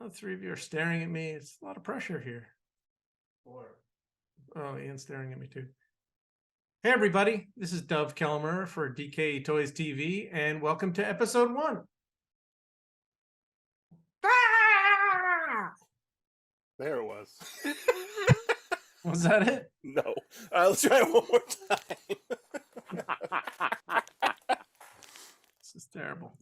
The three of you are staring at me. It's a lot of pressure here. Oh, Ian's staring at me too. Hey everybody, this is Dov Kelmer for DKE Toys TV, and welcome to episode 1. Ah! There it was. Was that it? No. Let's try it one more time. This is terrible.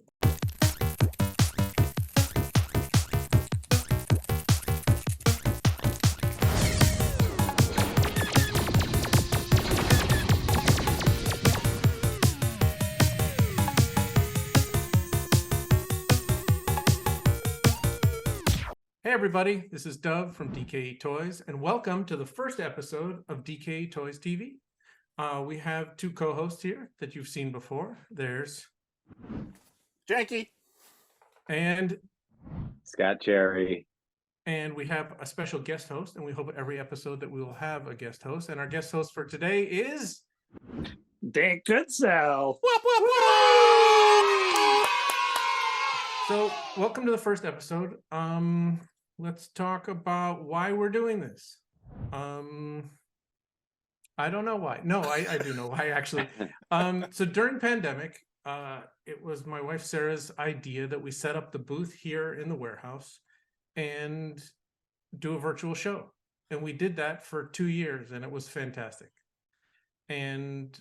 Hey everybody, this is Dov from DKE Toys, and welcome to the first episode of DKE Toys TV. We have two co-hosts here that you've seen before. There's Janky and Scott Cherry. And we have a special guest host, and we hope every episode that we will have a guest host. And our guest host for today is Dan Goodsell. So welcome to the first episode. Let's talk about why we're doing this. I don't know why. No, I do know why, actually. So during pandemic, it was my wife Sarah's idea that we set up the booth here in the warehouse and do a virtual show. And we did that for 2 years, and it was fantastic. And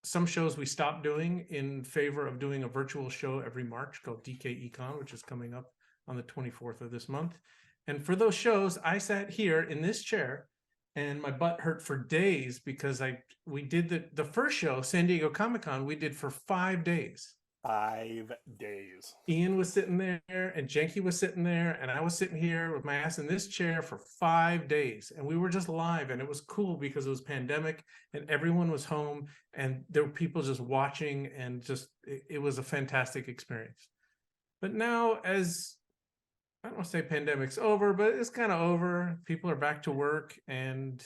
some shows we stopped doing in favor of doing a virtual show every March called DKE Con, which is coming up on the 24th of this month. And for those shows, I sat here in this chair and my butt hurt for days because we did the first show, San Diego Comic-Con, we did for 5 days. 5 days. Ian was sitting there and Janky was sitting there and I was sitting here with my ass in this chair for 5 days, and we were just live, and it was cool because it was pandemic and everyone was home and there were people just watching, and just it was a fantastic experience. But now, as I don't want to say pandemic's over, but it's kind of over. People are back to work, and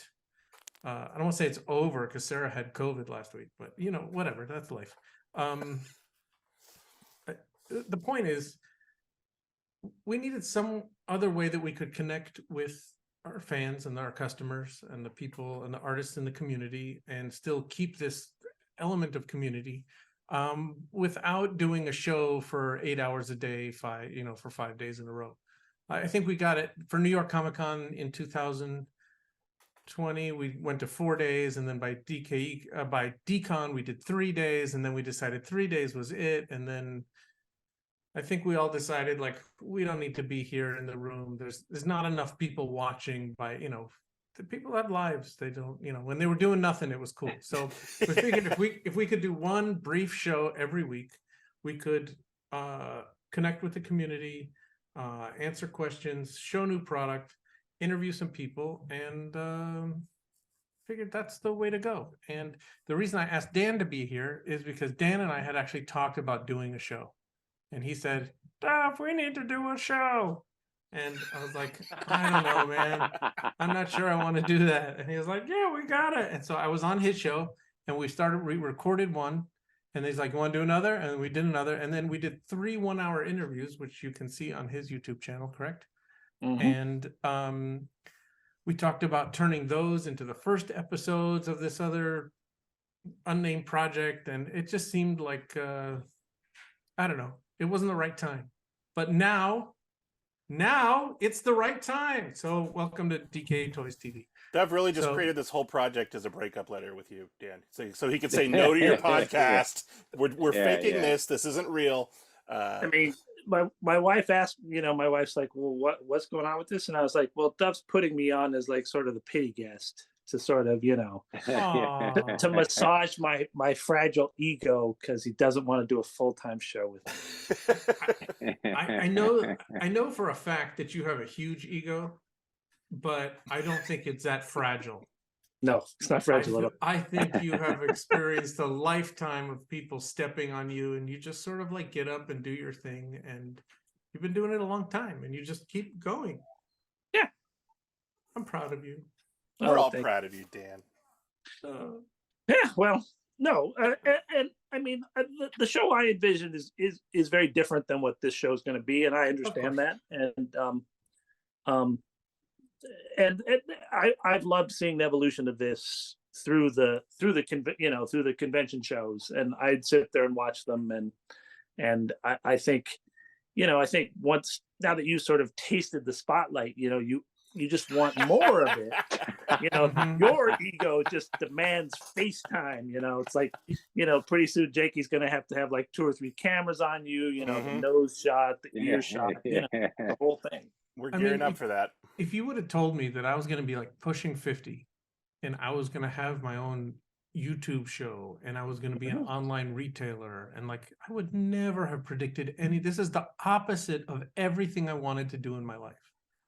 I don't want to say it's over because Sarah had COVID last week, but you know, whatever, that's life. The point is, we needed some other way that we could connect with our fans and our customers and the people and the artists in the community and still keep this element of community without doing a show for 8 hours a day, for 5 days in a row. I think we got it for New York Comic Con in 2020. We went to 4 days, and then by DCon we did 3 days, and then we decided 3 days was it. And then I think we all decided, like, we don't need to be here in the room. There's not enough people watching. The people have lives. They don't, when they were doing nothing, it was cool. So we figured if we could do one brief show every week, we could connect with the community, answer questions, show new product, interview some people, and figured that's the way to go. And the reason I asked Dan to be here is because Dan and I had actually talked about doing a show. And he said, "Dov, we need to do a show." And I was like, "I don't know, man. I'm not sure I want to do that." And he was like, "Yeah, we got it." And so I was on his show, and we recorded one. And he's like, "You want to do another?" And we did another. And then we did 3 one-hour interviews, which you can see on his YouTube channel, correct? Mm-hmm. And we talked about turning those into the first episodes of this other unnamed project. And it just seemed like, I don't know. It wasn't the right time, but now it's the right time. So welcome to DKE Toys TV. Dov really just created this whole project as a breakup letter with you, Dan. So he could say no to your podcast. We're faking this. This isn't real. I mean, my wife asked, my wife's like, "Well, what's going on with this?" And I was like, "Well, Dov's putting me on as like sort of the pity guest to sort of, to massage my fragile ego because he doesn't want to do a full-time show with me." I know for a fact that you have a huge ego, but I don't think it's that fragile. No, it's not fragile at all. I think you have experienced a lifetime of people stepping on you, and you just sort of like get up and do your thing, and you've been doing it a long time, and you just keep going. Yeah. I'm proud of you. We're all proud of you, Dan. Yeah, well, no, and I mean, the show I envision is very different than what this show is going to be, and I understand that. And And I've loved seeing the evolution of this through the convention shows, and I'd sit there and watch them, and I think, I think once, now that you sort of tasted the spotlight, you just want more of it. Your ego just demands FaceTime. It's like, pretty soon Jakey's gonna have to have like 2 or 3 cameras on you, the nose shot, the ear shot, the whole thing. We're gearing up for that. If you would have told me that I was going to be like pushing 50 and I was going to have my own YouTube show and I was going to be an online retailer, and like, I would never have predicted this is the opposite of everything I wanted to do in my life.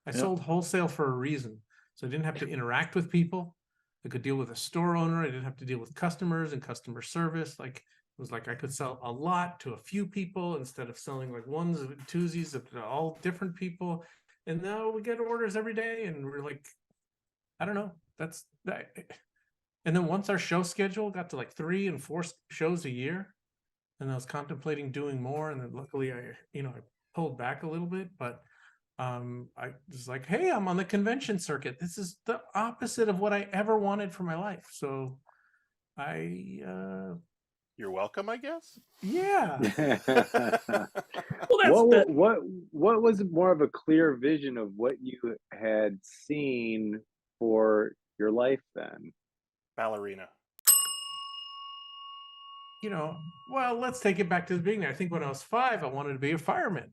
I sold wholesale for a reason. So I didn't have to interact with people. I could deal with a store owner. I didn't have to deal with customers and customer service. Like, it was like I could sell a lot to a few people instead of selling like ones and twosies to all different people. And now we get orders every day, and we're like, I don't know. That's that. And then once our show schedule got to like 3 and 4 shows a year, and I was contemplating doing more, and then luckily I pulled back a little bit, but I was like, hey, I'm on the convention circuit. This is the opposite of what I ever wanted for my life. So you're welcome, I guess. Yeah. What was more of a clear vision of what you had seen for your life then? Ballerina. Well, let's take it back to the beginning. I think when I was 5, I wanted to be a fireman.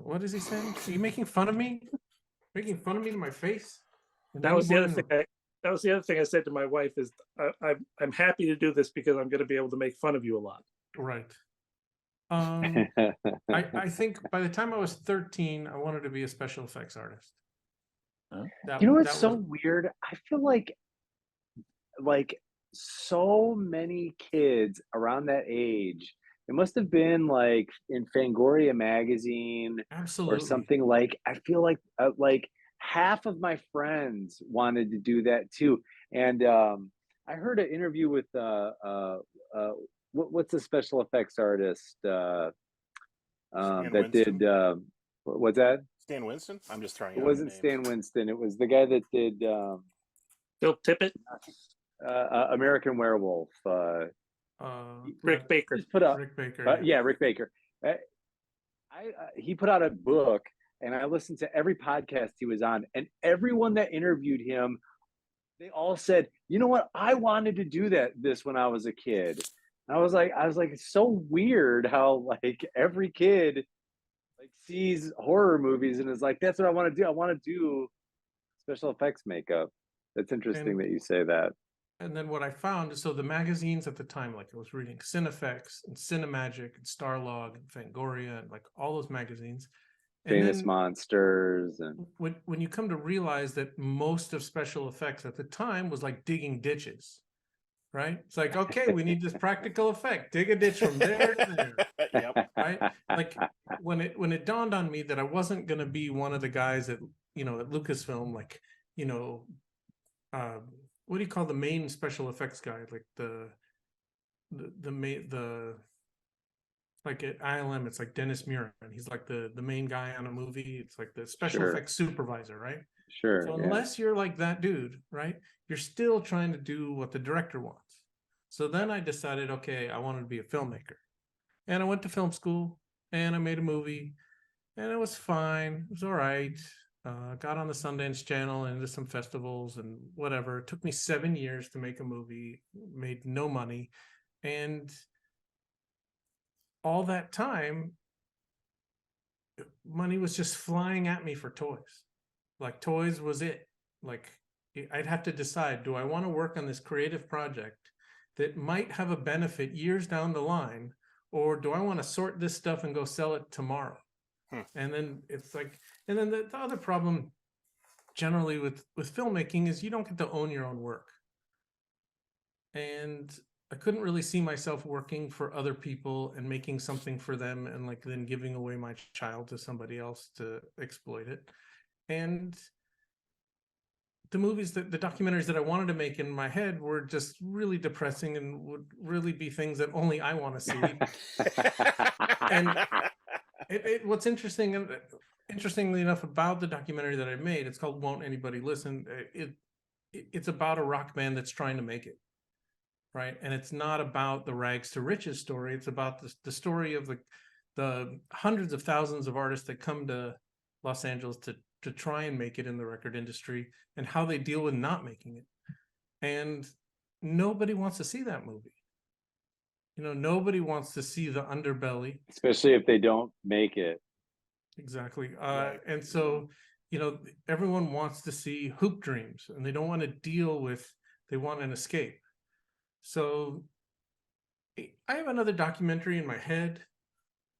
What is he saying? Are you making fun of me? Making fun of me to my face? That was the other thing. That was the other thing I said to my wife is, I'm happy to do this because I'm going to be able to make fun of you a lot. Right. I think by the time I was 13, I wanted to be a special effects artist. What's so weird? I feel like so many kids around that age, it must have been like in Fangoria magazine. Absolutely. Or something. Like, I feel like half of my friends wanted to do that too. And I heard an interview with what's the special effects artist that did what's that? Stan Winston? I'm just throwing. It wasn't Stan Winston. It was the guy that did Bill Tippett, American Werewolf. Rick Baker. Rick Baker. Yeah, Rick Baker. He put out a book, and I listened to every podcast he was on, and everyone that interviewed him, they all said, "You know what? I wanted to do this when I was a kid." And I was like, it's so weird how like every kid like sees horror movies and is like, "That's what I want to do. I want to do special effects makeup." That's interesting that you say that. And then what I found is, so the magazines at the time, like I was reading Cinefex and Cinemagic and Starlog and Fangoria and like all those magazines. Famous Monsters. And when you come to realize that most of special effects at the time was like digging ditches, right? It's like, okay, we need this practical effect. Dig a ditch from there to there. Yep. Right? Like when it dawned on me that I wasn't going to be one of the guys at Lucasfilm, like, what do you call the main special effects guy? Like the like at ILM, it's like Dennis Murin. He's like the main guy on a movie. It's like the special effects supervisor, right? Sure. So unless you're like that dude, right, you're still trying to do what the director wants. So then I decided, okay, I wanted to be a filmmaker. And I went to film school and I made a movie and it was fine. It was all right. Got on the Sundance Channel and into some festivals and whatever. It took me 7 years to make a movie, made no money. And all that time, money was just flying at me for toys. Like toys was it. Like I'd have to decide, do I want to work on this creative project that might have a benefit years down the line, or do I want to sort this stuff and go sell it tomorrow? And then it's like, and then the other problem generally with filmmaking is you don't get to own your own work. And I couldn't really see myself working for other people and making something for them and like then giving away my child to somebody else to exploit it. And the movies that the documentaries that I wanted to make in my head were just really depressing and would really be things that only I want to see. And what's interesting, and interestingly enough, about the documentary that I made, it's called "Won't Anybody Listen." It's about a rock band that's trying to make it, right? And it's not about the rags to riches story. It's about the story of the hundreds of thousands of artists that come to Los Angeles to try and make it in the record industry, and how they deal with not making it. And nobody wants to see that movie. You know, nobody wants to see the underbelly, especially if they don't make it. Exactly. Right. And so, you know, everyone wants to see hoop dreams, and they don't want to deal with, they want an escape. So I have another documentary in my head.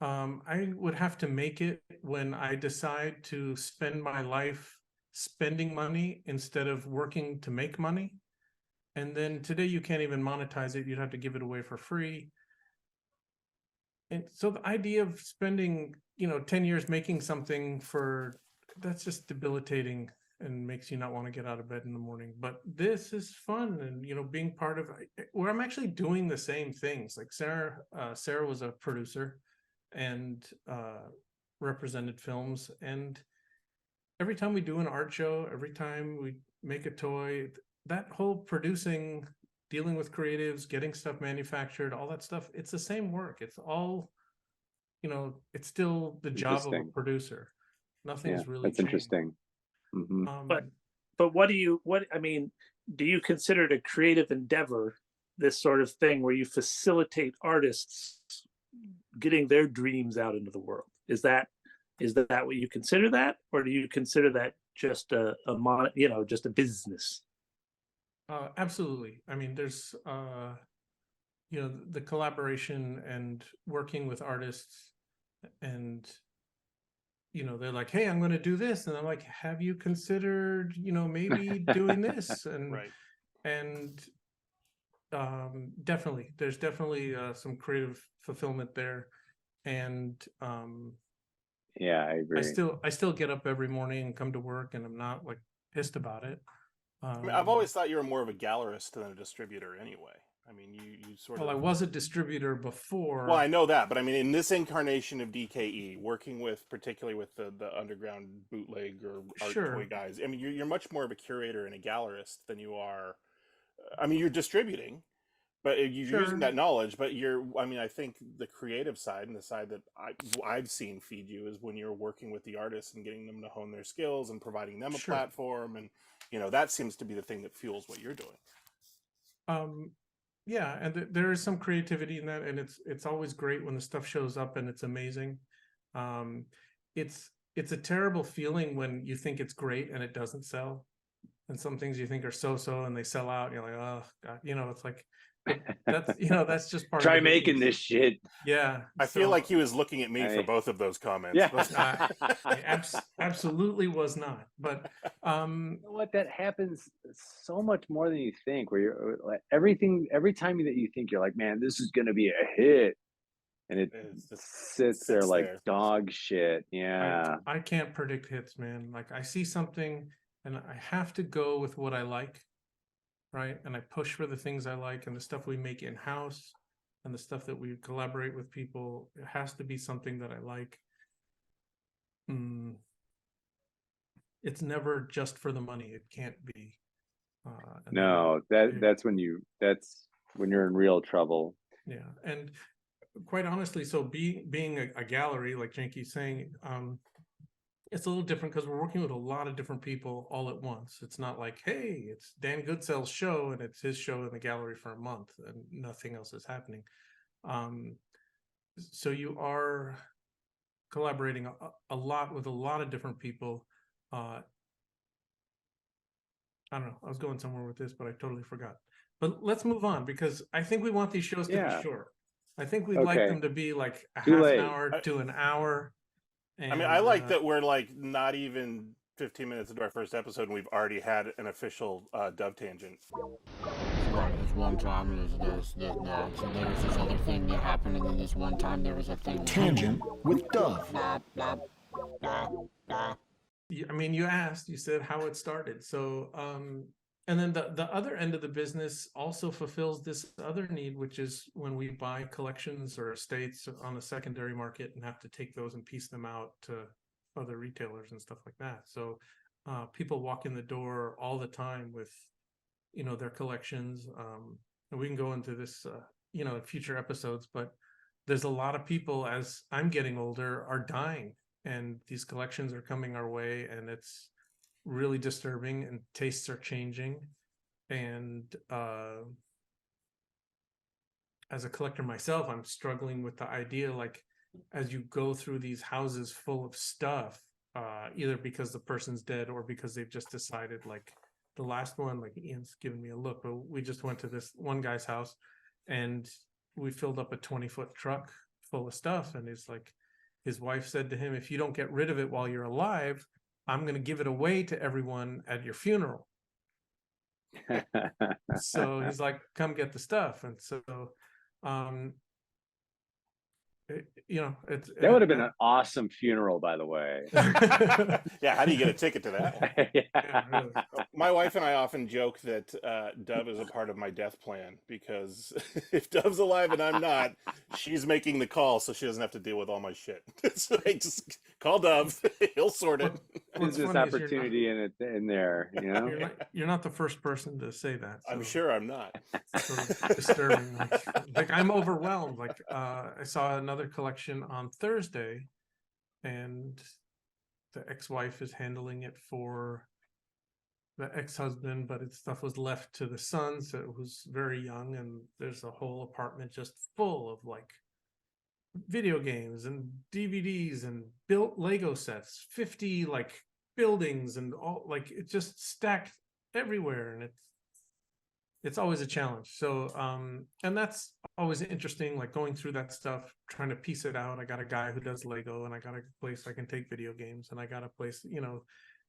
I would have to make it when I decide to spend my life spending money instead of working to make money. And then today you can't even monetize it. You'd have to give it away for free. And so the idea of spending, you know, 10 years making something that's just debilitating and makes you not want to get out of bed in the morning. But this is fun, and, you know, being part of where I'm actually doing the same things. Like Sarah was a producer and represented films, and every time we do an art show, every time we make a toy, that whole producing, dealing with creatives, getting stuff manufactured, all that stuff, it's the same work. It's all, you know, it's still the job of a producer. Nothing's really that's changed. interesting. Mm-hmm. But what I mean, do you consider it a creative endeavor, this sort of thing where you facilitate artists getting their dreams out into the world? Is that what you consider that, or do you consider that just just a business? Absolutely. I mean, there's you know, the collaboration and working with artists, and, you know, they're like, hey, I'm going to do this, and I'm like, have you considered, you know, maybe doing this? And Right. And definitely, there's definitely some creative fulfillment there. And yeah, I agree. I still get up every morning and come to work, and I'm not like pissed about it. I mean, I've always thought you were more of a gallerist than a distributor anyway. I mean, you sort of... Well, I was a distributor before. Well, I know that, but I mean, in this incarnation of DKE, working particularly with the underground bootleg or art toy guys, I mean, you're much more of a curator and a gallerist than you are. I mean, you're distributing, but you're using that knowledge. But I mean, I think the creative side, and the side that I've seen feed you, is when you're working with the artists and getting them to hone their skills and providing them a platform, and, you know, that seems to be the thing that fuels what you're doing. Yeah, and there is some creativity in that, and it's always great when the stuff shows up and it's amazing. It's a terrible feeling when you think it's great and it doesn't sell, and some things you think are so and they sell out, and you're like, oh God, you know, it's like, that's, you know, that's just part Try of making this shit. Yeah, I feel like he was looking at me for both of those comments. Yeah. I absolutely was not. But you know what, that happens so much more than you think, where you're like, every time that you think, you're like, man, this is gonna be a hit, and it sits there like dog shit. Yeah, I can't predict hits, man. Like, I see something and I have to go with what I like, right? And I push for the things I like, and the stuff we make in-house and the stuff that we collaborate with people, it has to be something that I like. It's never just for the money. It can't be. No, that's when you're in real trouble. Yeah, and quite honestly, so being a gallery, like Janky's saying, it's a little different because we're working with a lot of different people all at once. It's not like, hey, it's Dan Goodsell's show and it's his show in the gallery for a month and nothing else is happening. So you are collaborating a lot with a lot of different people. I don't know, I was going somewhere with this, but I totally forgot. But let's move on, because I think we want these shows to be short. I think we'd like them to be like a half an hour to an hour. And, I mean, I like that we're like not even 15 minutes into our first episode, and we've already had an official Dove tangent. There's one time there's this other thing that happened, and then this one time there was a thing. Tangent with Dove. Blah, blah, blah, blah. I mean, you asked, you said how it started. So, and then the other end of the business also fulfills this other need, which is when we buy collections or estates on the secondary market and have to take those and piece them out to other retailers and stuff like that. So people walk in the door all the time with, you know, their collections. And we can go into this, you know, in future episodes, but there's a lot of people, as I'm getting older, are dying, and these collections are coming our way, and it's really disturbing, and tastes are changing. And as a collector myself, I'm struggling with the idea, like, as you go through these houses full of stuff, either because the person's dead or because they've just decided, like the last one, like Ian's giving me a look, but we just went to this one guy's house and we filled up a 20-foot truck full of stuff, and it's like, his wife said to him, if you don't get rid of it while you're alive, I'm going to give it away to everyone at your funeral. So he's like, come get the stuff. And so you know, that would have been an awesome funeral, by the way. Yeah, how do you get a ticket to that? yeah, really. My wife and I often joke that Dove is a part of my death plan, because if Dove's alive and I'm not, she's making the call, so she doesn't have to deal with all my shit. So I just call Dove, he'll sort it. There's this opportunity in there, you know. You're not the first person to say that. So I'm sure I'm not. it's sort of disturbing. Like I'm overwhelmed. Like I saw another collection on Thursday, and the ex-wife is handling it for the ex-husband, but its stuff was left to the son, so it was very young, and there's a whole apartment just full of like video games and DVDs and built Lego sets, 50 like buildings, and all, like it just stacked everywhere, and it's always a challenge. So and that's always interesting, like going through that stuff, trying to piece it out. I got a guy who does Lego, and I got a place I can take video games, and I got a place, you know.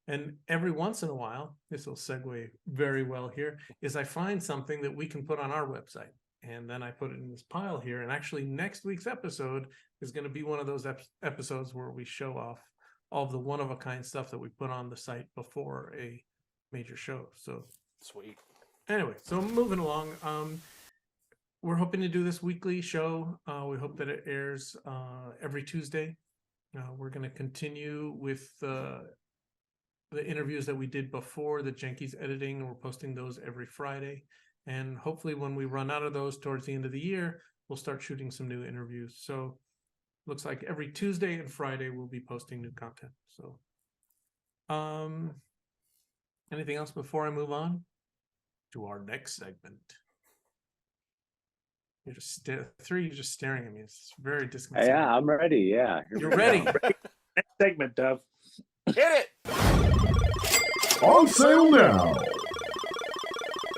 And every once in a while, this will segue very well here, is I find something that we can put on our website, and then I put it in this pile here. And actually next week's episode is going to be one of those episodes where we show off all of the one-of-a-kind stuff that we put on the site before a major show. So sweet. Anyway, so moving along, we're hoping to do this weekly show. We hope that it airs every Tuesday. We're going to continue with the interviews that we did before, the Janky's editing. We're posting those every Friday. And hopefully when we run out of those towards the end of the year, we'll start shooting some new interviews. So looks like every Tuesday and Friday we'll be posting new content. So anything else before I move on to our next segment? You're just you're just staring at me. It's very disconcerting. Yeah, I'm ready. Yeah, you're ready. Next segment, Dove. Hit it. On sale now.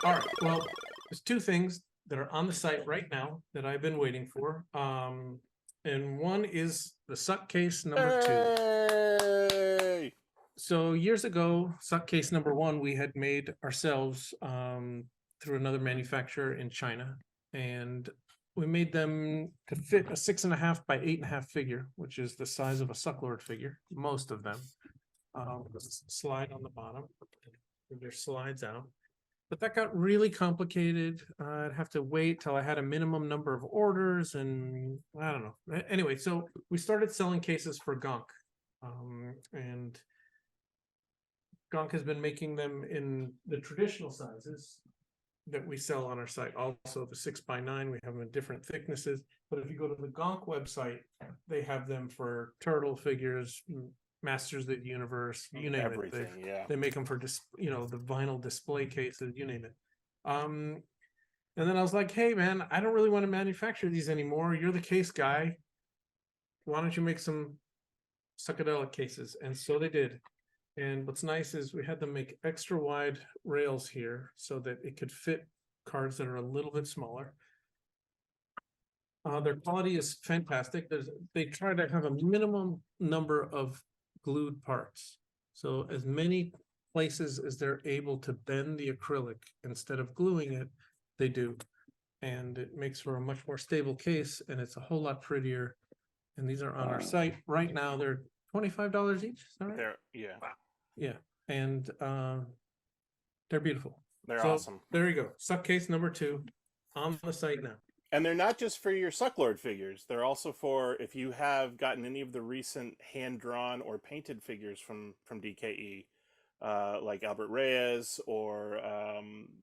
All right. Well, there's two things that are on the site right now that I've been waiting for. And one is the suck case number 2. So years ago, suck case number 1 we had made ourselves through another manufacturer in China, and we made them to fit a 6.5 by 8.5 figure, which is the size of a Sucklord figure. Most of them slide on the bottom. There's slides out, but that got really complicated. I'd have to wait till I had a minimum number of orders, and I don't know. Anyway, so we started selling cases for Gonk, and Gonk has been making them in the traditional sizes that we sell on our site. Also the 6x9, we have them in different thicknesses, but if you go to the Gonk website, they have them for turtle figures, Masters of the Universe, you name everything. They make them for the vinyl display cases, you name it. And then I was like, hey man, I don't really want to manufacture these anymore. You're the case guy. Why don't you make some psychedelic cases? And so they did. And what's nice is we had them make extra wide rails here so that it could fit cards that are a little bit smaller. Their quality is fantastic. They try to have a minimum number of glued parts. So as many places as they're able to bend the acrylic instead of gluing it, they do. And it makes for a much more stable case, and it's a whole lot prettier. And these are on our site right now. They're $25 each. Is that right? Yeah. Wow. Yeah, and they're beautiful. They're So, awesome. There you go. Suck case number 2 on the site now. And they're not just for your Sucklord figures. They're also for if you have gotten any of the recent hand-drawn or painted figures from DKE, like Albert Reyes or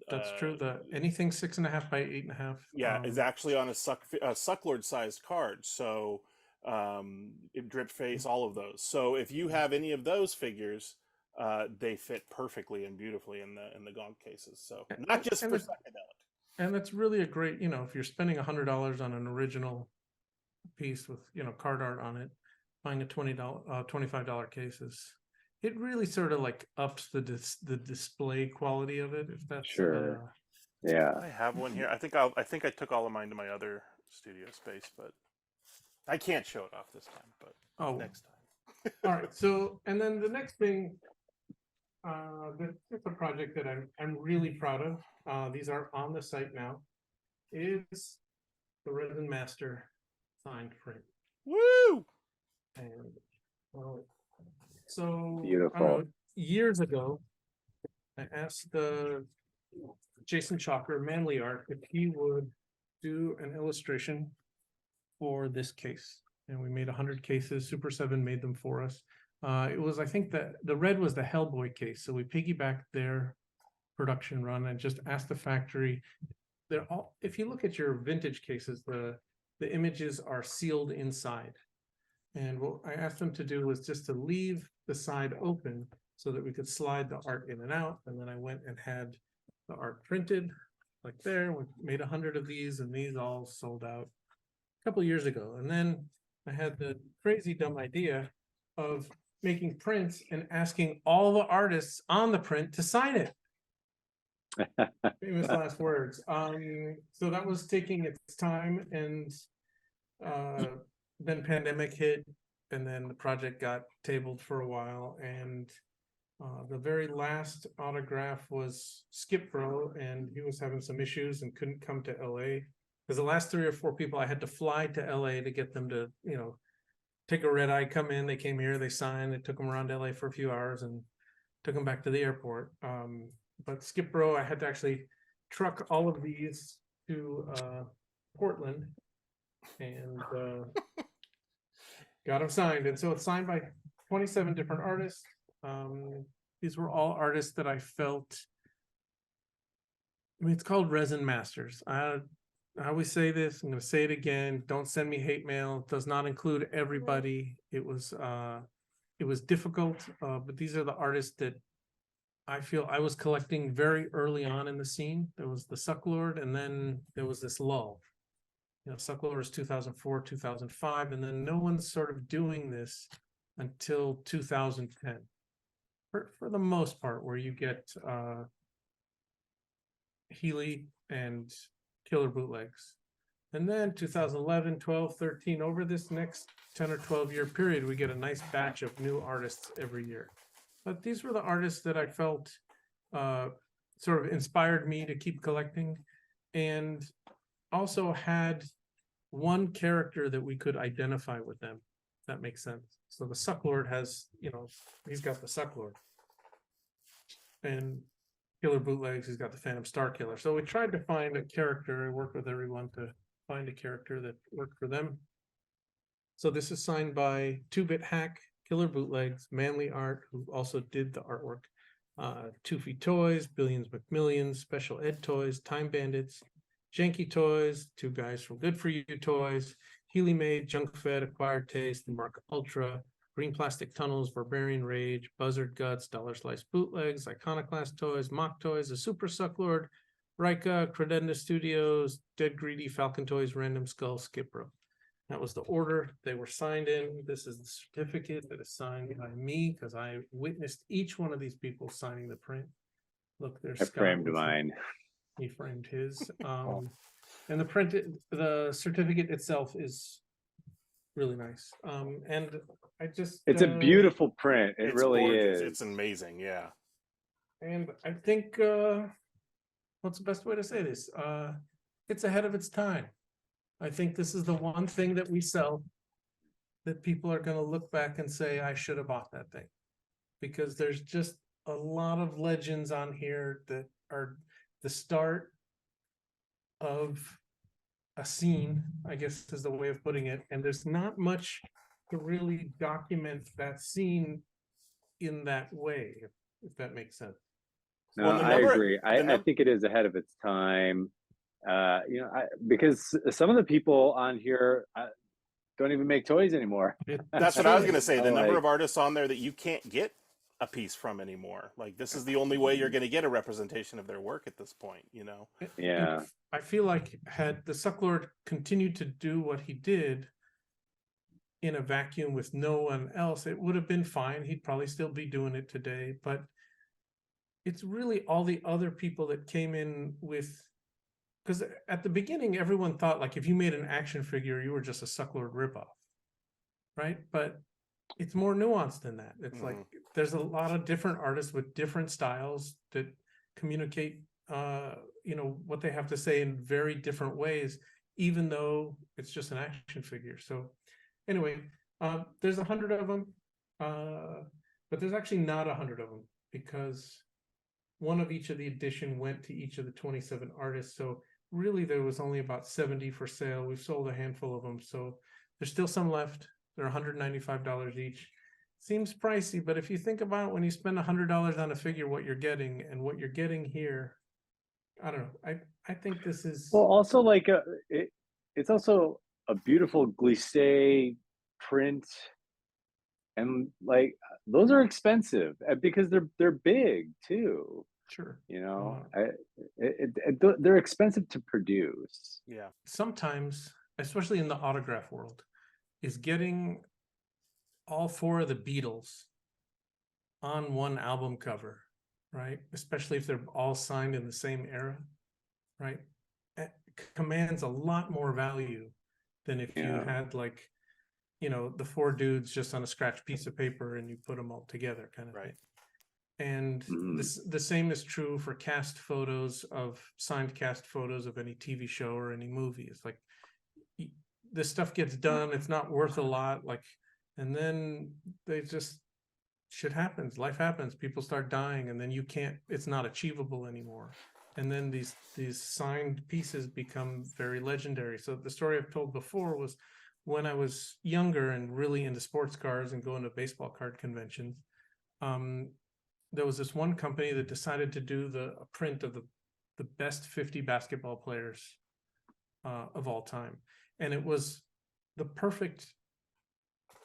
That's true. Anything 6.5 by 8.5. Yeah, is actually on a Sucklord sized card. So drip face, all of those. So if you have any of those figures, they fit perfectly and beautifully in the Gonk cases. So not just for psychedelic. And that's really a great, if you're spending $100 on an original piece with, card art on it, buying a $25 cases, it really sort of like ups the display quality of it. If that's sure. Yeah. I have one here. I think I took all of mine to my other studio space, but I can't show it off this time, but next time. All right. So, and then the next thing, it's a project that I'm really proud of. These are on the site now. Is the Resin Master signed print. Woo! And so beautiful. Years ago, I asked Jason Chalker, Manly Art, if he would do an illustration for this case, and we made 100 cases. Super 7 made them for us. It was, I think, the red was the Hellboy case, so we piggybacked their production run and just asked the factory. They're all, if you look at your vintage cases, the images are sealed inside, and what I asked them to do was just to leave the side open so that we could slide the art in and out. And then I went and had the art printed like there. We made 100 of these, and these all sold out a couple years ago. And then I had the crazy dumb idea of making prints and asking all the artists on the print to sign it. Famous last words. So that was taking its time, and then pandemic hit, and then the project got tabled for a while, and the very last autograph was Skip Bro, and he was having some issues and couldn't come to LA. Because the last 3 or 4 people I had to fly to LA to get them to, take a red eye, come in. They came here, they signed, it took them around LA for a few hours and took them back to the airport. But Skip Bro, I had to actually truck all of these to Portland and got them signed. And so it's signed by 27 different artists. These were all artists that I felt, it's called Resin Masters. I always say this, I'm going to say it again. Don't send me hate mail. It does not include everybody. It was difficult, but these are the artists that I feel I was collecting very early on in the scene. There was the Sucklord, and then there was this lull. Sucklord was 2004, 2005, and then no one's sort of doing this until 2010. For the most part, where you get Healy and Killer bootlegs. And then 2011, 12, 13, over this next 10 or 12 year period, we get a nice batch of new artists every year. But these were the artists that I felt sort of inspired me to keep collecting, and also had one character that we could identify with them. If that makes sense. So the Sucklord has, he's got the Sucklord. And Killer Bootlegs, he's got the Phantom Star Killer. So we tried to find a character. I worked with everyone to find a character that worked for them. So this is signed by 2-Bit Hack, Killer Bootlegs, Manly Art, who also did the artwork, 2 Toys, Billions McMillions, Special Ed Toys, Time Bandits, Janky Toys, 2 guys from Good For You Toys, Healy Made, Junk Fed, Acquired Taste, the Mark Ultra, Green Plastic Tunnels, Barbarian Rage, Buzzard Guts, Dollar Slice Bootlegs, Iconoclast Toys, Mock Toys, The Super Sucklord, Rika, Credenda Studios, Dead Greedy, Falcon Toys, Random Skull, Skip Bro. That was the order they were signed in. This is the certificate that is signed by me, because I witnessed each one of these people signing the print. Look, there's I framed mine. He framed his. And the certificate itself is really nice. And I just it's a beautiful print. It really gorgeous. is. It's amazing, yeah. And I think what's the best way to say this? It's ahead of its time. I think this is the one thing that we sell that people are going to look back and say, I should have bought that thing. because there's just a lot of legends on here that are the start of a scene, I guess is the way of putting it, and there's not much to really document that scene in that way, if that makes sense. No, Well, the I number- agree. the I num- think it is ahead of its time. Because some of the people on here don't even make toys anymore. That's what I was gonna say. The So, number like- of artists on there that you can't get a piece from anymore. Like, this is the only way you're gonna get a representation of their work at this point, you know? Yeah. I feel like had the Sucklord continued to do what he did in a vacuum with no one else, it would have been fine. He'd probably still be doing it today, but it's really all the other people that came in with, because at the beginning, everyone thought like if you made an action figure, you were just a Sucklord ripoff, right? But it's more nuanced than that. It's like there's a lot of different artists with different styles that communicate what they have to say in very different ways, even though it's just an action figure. So anyway, there's 100 of them, but there's actually not 100 of them because one of each of the edition went to each of the 27 artists. So really there was only about 70 for sale. We've sold a handful of them, so there's still some left. They're $195 each. Seems pricey, but if you think about when you spend $100 on a figure, what you're getting and what you're getting here, I don't know. I think this is Well, also like it's also a beautiful glissé print, and like those are expensive because they're big too. sure. You know, they're expensive to produce. Yeah. Sometimes, especially in the autograph world, is getting all four of the Beatles on one album cover, right? Especially if they're all signed in the same era, right? It commands a lot more value than if you had like, the four dudes just on a scratched piece of paper and you put them all together kind of thing. And the same is true for signed cast photos of any TV show or any movie. It's like this stuff gets done, it's not worth a lot, like, and then shit happens, life happens, people start dying, and then it's not achievable anymore. And then these signed pieces become very legendary. So the story I've told before was when I was younger and really into sports cars and going to baseball card conventions, there was this one company that decided to do a print of the best 50 basketball players of all time. And it was the perfect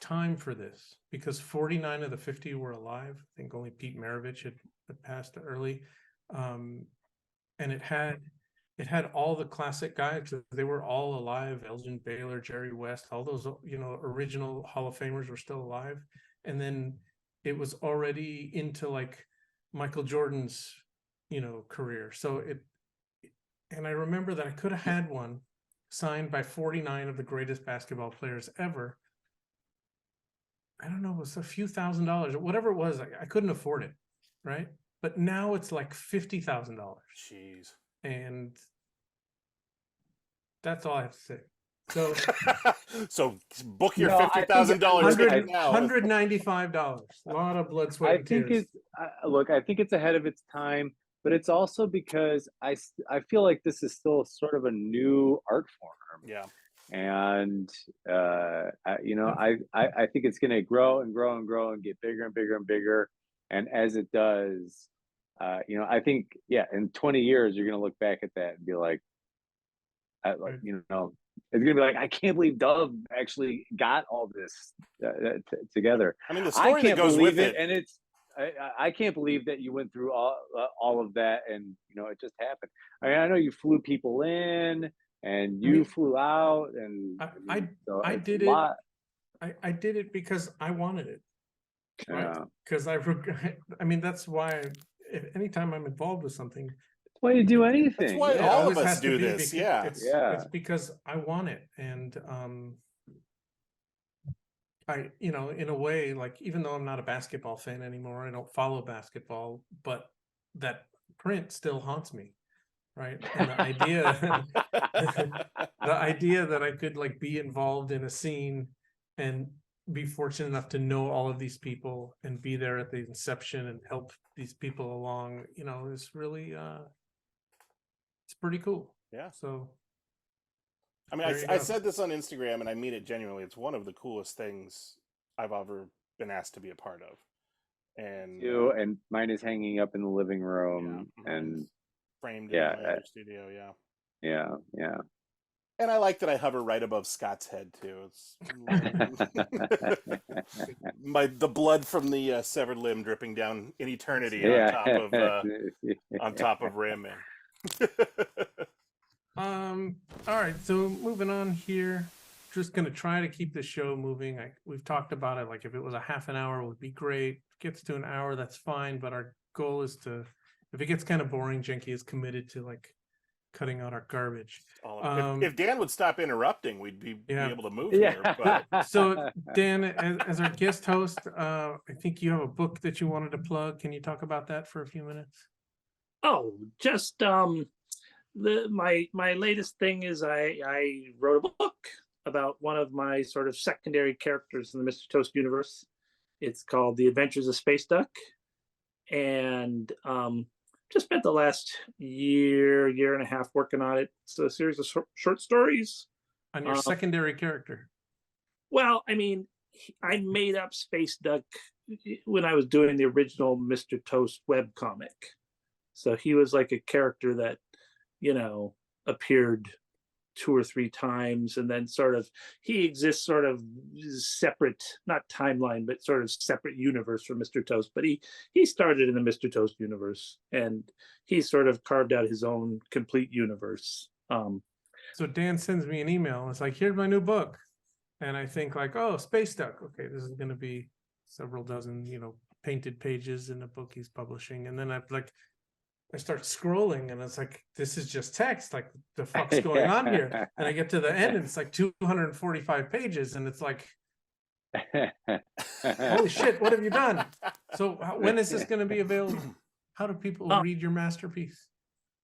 time for this because 49 of the 50 were alive. I think only Pete Maravich had passed early. And it had all the classic guys. They were all alive. Elgin Baylor, Jerry West, all those, original Hall of Famers were still alive. And then it was already into like Michael Jordan's, career. So and I remember that I could have had one signed by 49 of the greatest basketball players ever. I don't know, it was a few $1,000s or whatever it was. I couldn't afford it, right? But now it's like $50,000. Jeez. And that's all I have to say. So, so book your No, $50,000 right now. $195. A lot of blood, sweat, and tears. I think it's ahead of its time, but it's also because I feel like this is still sort of a new art form. Yeah. And I think it's going to grow and grow and grow and get bigger and bigger and bigger. And as it does, I think in 20 years you're going to look back at that and be like, it's going to be like, I can't believe Dove actually got all this together. I mean, the story that goes with it, and it's I can't believe that you went through all of that, and it just happened. I mean, I know you flew people in, and you flew out, and I did it. I did it because I wanted it, right? Because I mean, that's why. Anytime I'm involved with something, that's why you do anything. That's why all of us do this. It's because I want it, and I, in a way, like, even though I'm not a basketball fan anymore, I don't follow basketball, but that print still haunts me, right? And the idea that I could like be involved in a scene and be fortunate enough to know all of these people and be there at the inception and help these people along, is really it's pretty cool. Yeah. So I mean, I said this on Instagram, and I mean it genuinely. It's one of the coolest things I've ever been asked to be a part of. And and mine is hanging up in the living room, and framed in my other studio. Yeah. And I like that I hover right above Scott's head too. It's the blood from the severed limb dripping down in eternity on top of Rim. All right, so moving on here, just gonna try to keep the show moving. We've talked about it, like if it was a half an hour, it would be great. If it gets to an hour, that's fine, but our goal is to, if it gets kind of boring, Janky is committed to like cutting out our garbage. If Dan would stop interrupting, we'd be able to move here. But. So Dan, as our guest host, I think you have a book that you wanted to plug. Can you talk about that for a few minutes? Oh, just my latest thing is I wrote a book about one of my sort of secondary characters in the Mr. Toast universe. It's called The Adventures of Space Duck, and just spent the last year and a half working on it. It's a series of short stories on your secondary character. Well, I mean, I made up Space Duck when I was doing the original Mr. Toast webcomic. So he was like a character that, appeared 2 or 3 times, and then sort of he exists sort of separate, not timeline, but sort of separate universe from Mr. Toast. But he started in the Mr. Toast universe, and he sort of carved out his own complete universe. So Dan sends me an email. It's like, here's my new book. And I think like, oh, Space Duck. Okay, this is going to be several dozen, painted pages in a book he's publishing. And then I start scrolling, and it's like, this is just text. Like, the fuck's going on here? And I get to the end, and it's like 245 pages, and it's like, holy shit, what have you done? So when is this going to be available? How do people read your masterpiece?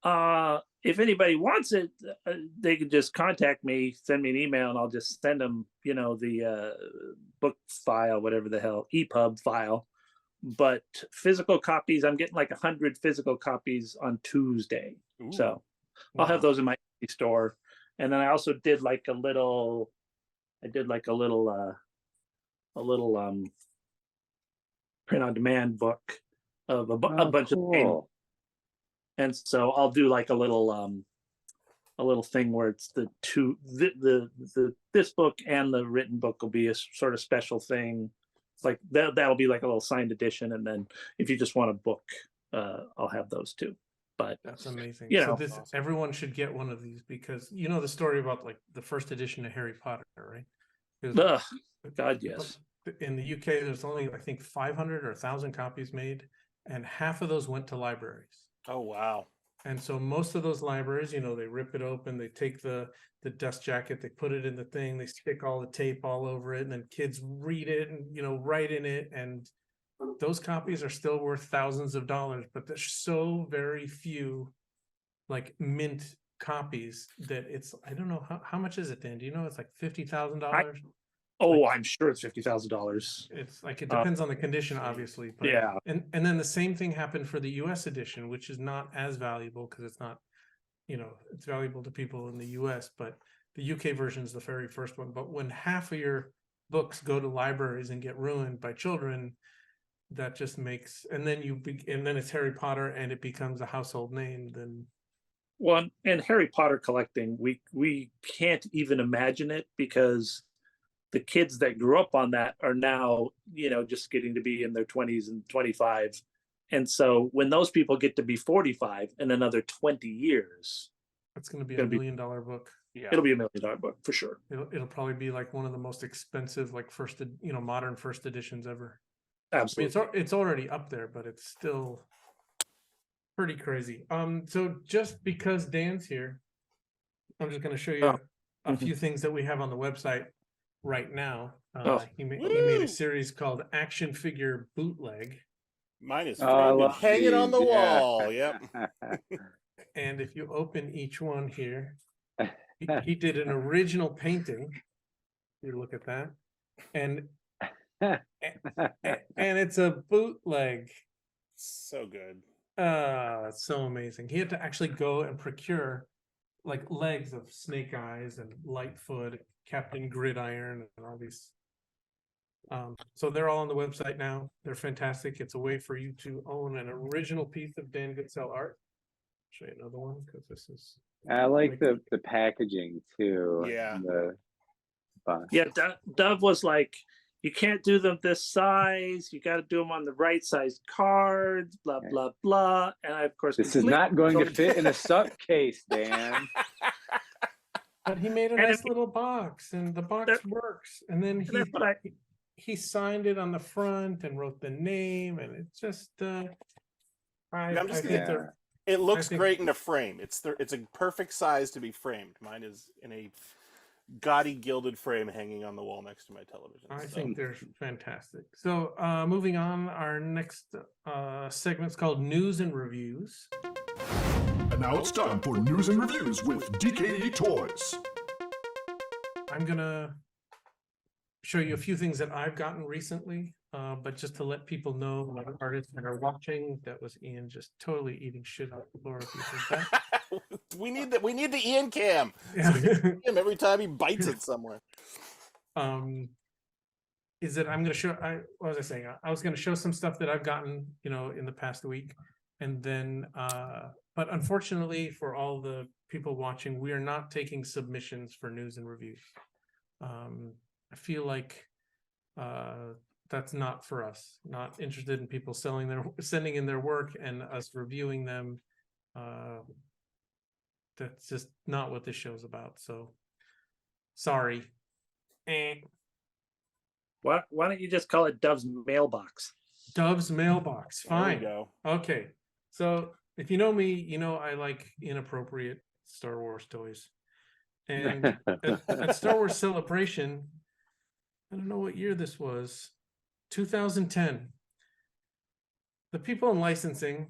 If anybody wants it, they can just contact me, send me an email, and I'll just send them, the book file, whatever the hell, EPUB file. But physical copies, I'm getting like 100 physical copies on Tuesday. Ooh. So I'll have those in my store. And then I also did like a little print on demand book of a bunch of paintings. And so I'll do like a little thing where it's this book and the written book will be a sort of special thing. Like that'll be like a little signed edition, and then if you just want a book, I'll have those too. But that's amazing. So this awesome. Everyone should get one of these, because the story about like the first edition of Harry Potter, right? God, yes. In the UK, there's only I think 500 or 1,000 copies made, and half of those went to libraries. Oh wow! And so most of those libraries, they rip it open, they take the dust jacket, they put it in the thing, they stick all the tape all over it, and then kids read it and, write in it. And those copies are still worth thousands of dollars, but there's so very few like mint copies that it's, I don't know, how much is it, Dan? Do you know? It's like $50,000. Oh, I'm sure it's $50,000. It's like, it depends on the condition, obviously. But, yeah. And then the same thing happened for the US edition, which is not as valuable because it's not, it's valuable to people in the US, but the UK version is the very first one. But when half of your books go to libraries and get ruined by children, that just makes, and then it's Harry Potter and it becomes a household name, then. Well, and Harry Potter collecting, we can't even imagine it, because the kids that grew up on that are now, just getting to be in their 20s and 25. And so when those people get to be 45 in another 20 years, it's going to be $1 million book. Yeah. It'll be $1 million book for sure. It'll probably be like one of the most expensive, like modern first editions ever. Absolutely. I mean, it's already up there, but it's still pretty crazy. So just because Dan's here, I'm just going to show you a few things that we have on the website right now. He made a series called Action Figure Bootleg. Mine is hanging on the wall. Yep. And if you open each one here, he did an original painting. You look at that. And and it's a bootleg. So good. It's so amazing. He had to actually go and procure like legs of Snake Eyes and Lightfoot, Captain Gridiron, and all these. So they're all on the website now. They're fantastic. It's a way for you to own an original piece of Dan Goodsell art. Show you another one because this is. I like the packaging too. Yeah. Yeah, Dove was like, you can't do them this size. You got to do them on the right size cards. Blah blah blah. And I, of course, this is not going to fit in a suitcase, Dan. But he made a nice little box, and the box works. And then he signed it on the front and wrote the name, and it's just. It looks great in a frame. It's a perfect size to be framed. Mine is in a gaudy gilded frame hanging on the wall next to my television. I think they're fantastic. So moving on, our next segment's called News and Reviews. And now it's time for News and Reviews with DKE Toys. I'm gonna show you a few things that I've gotten recently, but just to let people know, like artists that are watching, that was Ian just totally eating shit off the floor. If you heard that. We need the Ian cam. Yeah. Him every time he bites it somewhere. Is that I'm gonna show? What was I saying? I was gonna show some stuff that I've gotten, in the past week, and then, but unfortunately for all the people watching, we are not taking submissions for news and reviews. I feel like that's not for us. Not interested in people sending in their work and us reviewing them. That's just not what this show's about. So, sorry. Why don't you just call it Dove's Mailbox? Dove's Mailbox. Fine. There you go. Okay. So if you know me, I like inappropriate Star Wars toys. And at Star Wars Celebration, I don't know what year this was, 2010. The people in licensing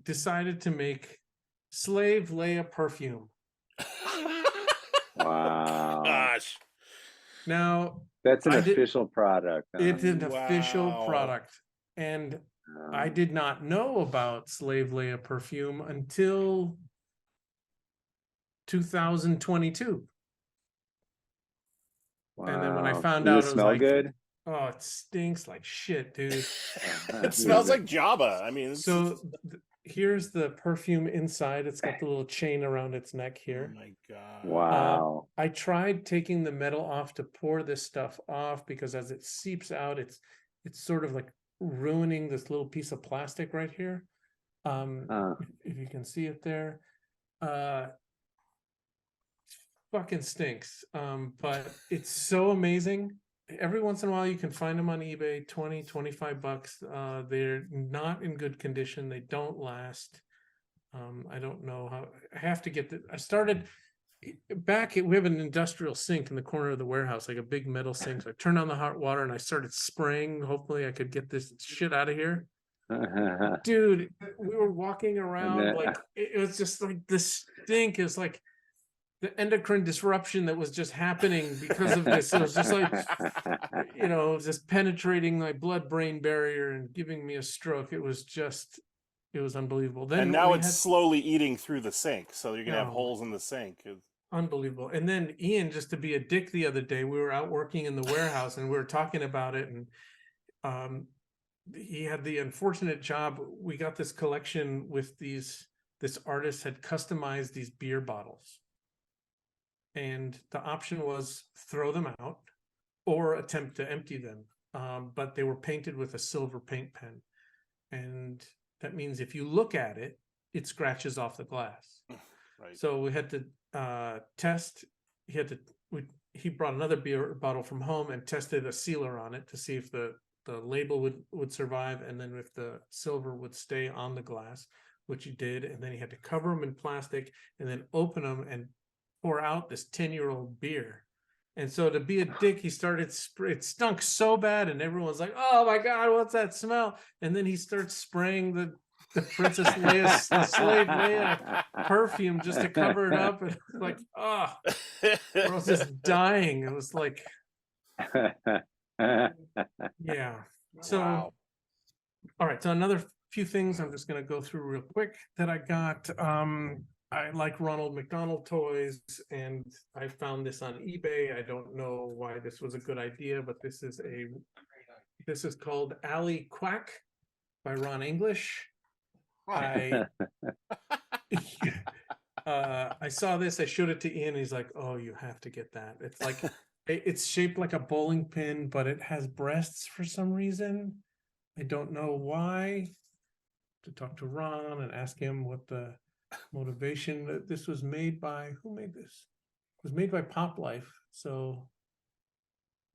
decided to make Slave Leia perfume. Wow. Gosh. Now, that's an official product. Huh? It's an official product. And I did not know about Slave Leia perfume until 2022. Wow. And then when I found out, it was smell like, good? Oh, it stinks like shit, dude. It smells like Jabba. I mean, so here's the perfume inside. It's got the little chain around its neck here. Oh my god! Wow. I tried taking the metal off to pour this stuff off because as it seeps out, it's sort of like ruining this little piece of plastic right here. If you can see it there, fucking stinks. But it's so amazing. Every once in a while you can find them on eBay, $20-25. They're not in good condition. They don't last. I don't know how. I have to get I started back. We have an industrial sink in the corner of the warehouse, like a big metal sink. So I turned on the hot water and I started spraying. Hopefully I could get this shit out of here. Dude, we were walking around like it was just like this stink is like the endocrine disruption that was just happening because of this. It was just like, just penetrating my blood-brain barrier and giving me a stroke. It was unbelievable. Then and now it's slowly eating through the sink, so you're gonna have holes in the sink. Unbelievable. And then Ian, just to be a dick the other day, we were out working in the warehouse and we were talking about it, and he had the unfortunate job. We got this collection with this artist had customized these beer bottles. And the option was throw them out or attempt to empty them. But they were painted with a silver paint pen. And that means if you look at it, it scratches off the glass. Right. So we had to test. He brought another beer bottle from home and tested a sealer on it to see if the label would survive, and then if the silver would stay on the glass, which he did. And then he had to cover them in plastic and then open them and pour out this 10-year-old beer. And so to be a dick, he started, it stunk so bad, and everyone's like, oh my God, what's that smell? And then he starts spraying the Princess Leia, the Slave Leia perfume just to cover it up. And like, I was just dying. It was like, Yeah. So, Wow. all right. So another few things I'm just going to go through real quick that I got. I like Ronald McDonald toys, and I found this on eBay. I don't know why this was a good idea, but this is called Alley Quack by Ron English. I I saw this, I showed it to Ian, and he's like, "Oh, you have to get that." It's like it's shaped like a bowling pin, but it has breasts for some reason. I don't know why. To talk to Ron and ask him what the motivation. This was made by, who made this? It was made by Pop Life. So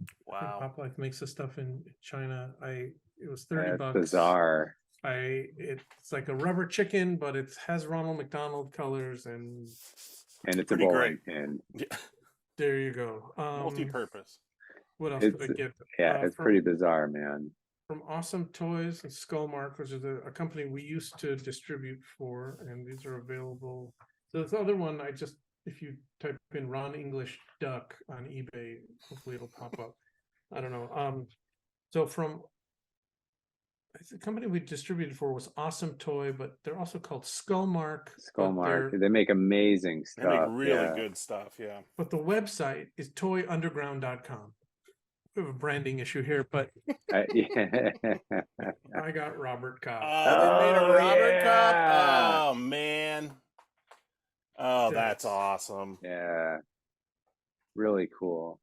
I think Wow. Pop Life makes the stuff in China. It was $30. That's bizarre. It's like a rubber chicken, but it has Ronald McDonald colors, and it's a Pretty bowling great. pin. there you go. Multi-purpose. What else did I get? Yeah, it's pretty bizarre, man. From Awesome Toys and Skullmark, which is a company we used to distribute for, and these are available. So this other one, if you type in Ron English Duck on eBay, hopefully it'll pop up. I don't know. So from the company we distributed for was Awesome Toy, but they're also called Skullmark. Skullmark. They make amazing They make stuff. really good stuff. Yeah. But the website is toyunderground.com. We have a branding issue here, but Yeah. I got Robert Cobb. Oh, they made a Robert yeah. Cup. Oh man. Oh, that's That's- awesome. Yeah. Really cool.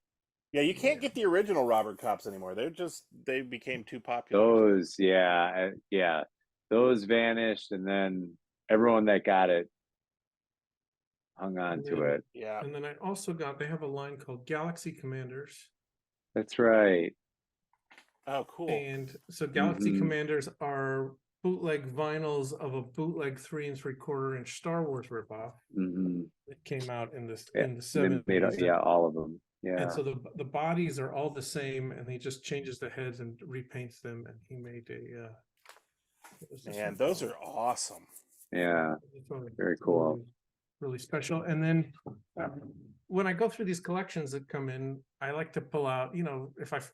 Yeah, you can't get the original Robert Cups anymore. They became too popular. Those, yeah. Those vanished, and then everyone that got it hung on to it. Yeah. And then I also they have a line called Galaxy Commanders. That's right. Oh, cool. And so Galaxy Mhm. Commanders are bootleg vinyls of a bootleg 3 3/4-inch Star Wars ripoff. Hmm. It came out in the Yeah. in the They 70s. made, all of them. Yeah. And so the bodies are all the same, and he just changes the heads and repaints them, and he made a what was this Man, one those called? are awesome. Yeah. This one Very is cool. really, really special. And then when I go through these collections that come in, I like to pull out,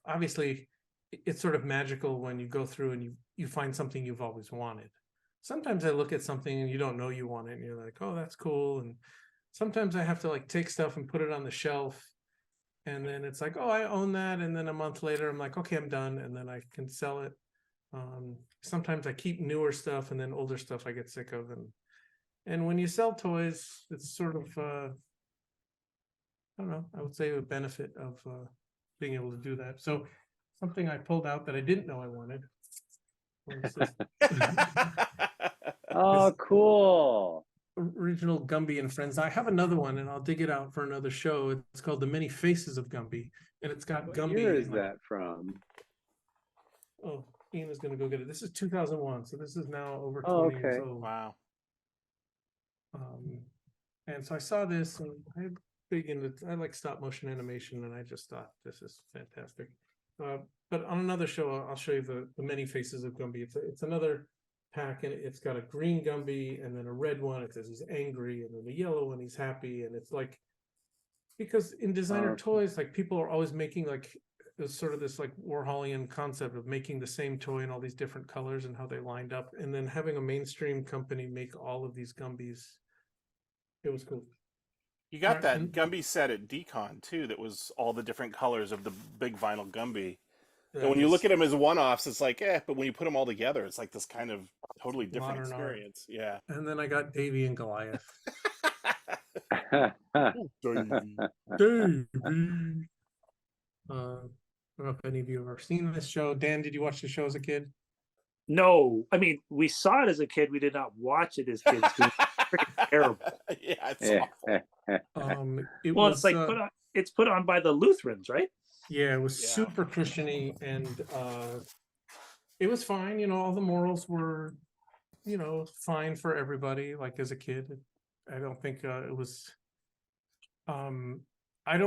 obviously it's sort of magical when you go through and you find something you've always wanted. Sometimes I look at something and you don't know you want it, and you're like, oh, that's cool. And sometimes I have to like take stuff and put it on the shelf, and then it's like, oh, I own that. And then a month later, I'm like, okay, I'm done. And then I can sell it. Sometimes I keep newer stuff, and then older stuff I get sick of. And when you sell toys, it's sort of, I don't know, I would say a benefit of being able to do that. So something I pulled out that I didn't know I wanted. Oh, cool. Original Gumby and Friends. I have another one, and I'll dig it out for another show. It's called The Many Faces of Gumby, and it's got What Gumby. year is in, like- that from? Oh, Ian is going to go get it. This is 2001, so this is now over 20 Oh, years okay. old. Wow. And so I saw this, and I'm big into, I like stop motion animation, and I just thought this is fantastic. But on another show, I'll show you the Many Faces of Gumby. It's another pack, and it's got a green Gumby, and then a red one. It says he's angry, and then the yellow one, he's happy. And it's like, because in designer toys, like people are always making like there's sort of this like Warholian concept of making the same toy in all these different colors and how they lined up, and then having a mainstream company make all of these Gumbies. It was cool. You got Alright, that and- Gumby set at DCon too. That was all the different colors of the big vinyl Gumby. Yeah, And when you this look at them as one-offs, it's like, but when you put them all together, it's like this kind of totally different Modern art. experience. Yeah. And then I got Davy and Goliath. Davey. Davy. I don't know if any of you have ever seen this show. Dan, did you watch the show as a kid? No, I mean, we saw it as a kid. We did not watch it as kids. It was freaking terrible. Yeah, it's Yeah. awful. It Well, was, it's like it's put on by the Lutherans, right? yeah, it was Yeah. super Christian-y, and it was fine. All the morals were, fine for everybody. Like as a kid, I don't think it was. I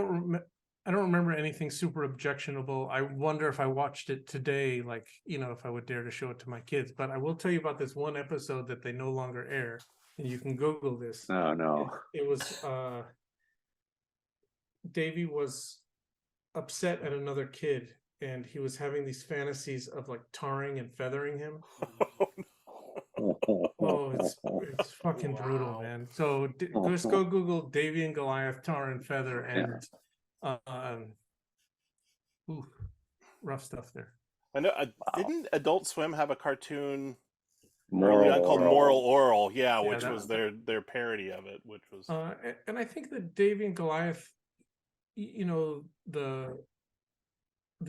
don't remember anything super objectionable. I wonder if I watched it today, like if I would dare to show it to my kids. But I will tell you about this one episode that they no longer air, and you can Google this. Oh no. It was Davy was upset at another kid, and he was having these fantasies of like tarring and feathering him. Oh, it's fucking brutal, man. So just go Google Davy and Goliath tar and feather, and ooh, rough stuff there. I know. Didn't Adult Swim have a cartoon Moral early on called Oral. Moral Oral? Yeah, Yeah, which was their parody of it, which was. And I think that Davy and Goliath, you know, the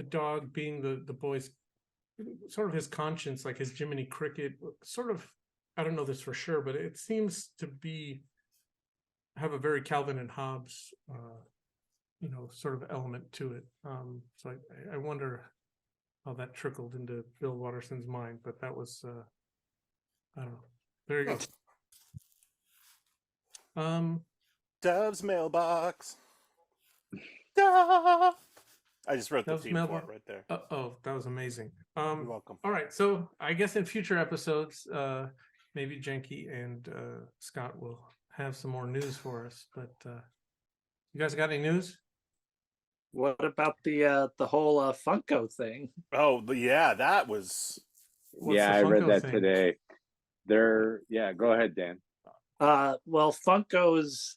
dog being the boy's sort of his conscience, like his Jiminy Cricket, sort of. I don't know this for sure, but it seems to have a very Calvin and Hobbes, you know, sort of element to it. So I wonder how that trickled into Bill Watterson's mind, but that was, I don't know. There you go. Dove's mailbox. Dove. I just wrote the Dove's theme for it right there. Oh, that was amazing. You're welcome. All right, so I guess in future episodes, maybe Janky and Scott will have some more news for us. But you guys got any news? What about the whole Funko thing? Oh, yeah, that was. What's Yeah, the I read Funko that thing? today. Go ahead, Dan. Well, Funko's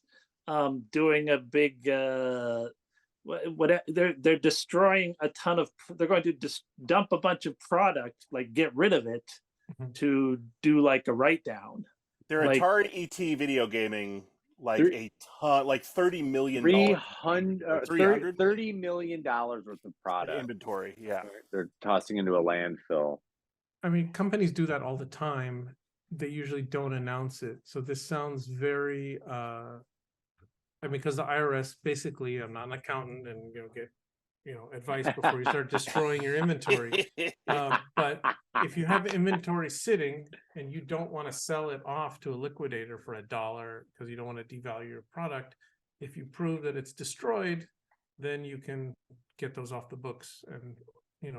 doing a big they're destroying a ton of. They're going to just dump a bunch of product, like get rid of it, to do like a write down. Their like, Atari ET video gaming, like a ton, like $30 million. $30 million worth of product inventory. Yeah, they're tossing into a landfill. I mean, companies do that all the time. They usually don't announce it. So this sounds very I mean, because the IRS basically, I'm not an accountant and get advice before you start destroying your inventory. But if you have inventory sitting and you don't want to sell it off to a liquidator for $1 because you don't want to devalue your product, if you prove that it's destroyed, then you can get those off the books and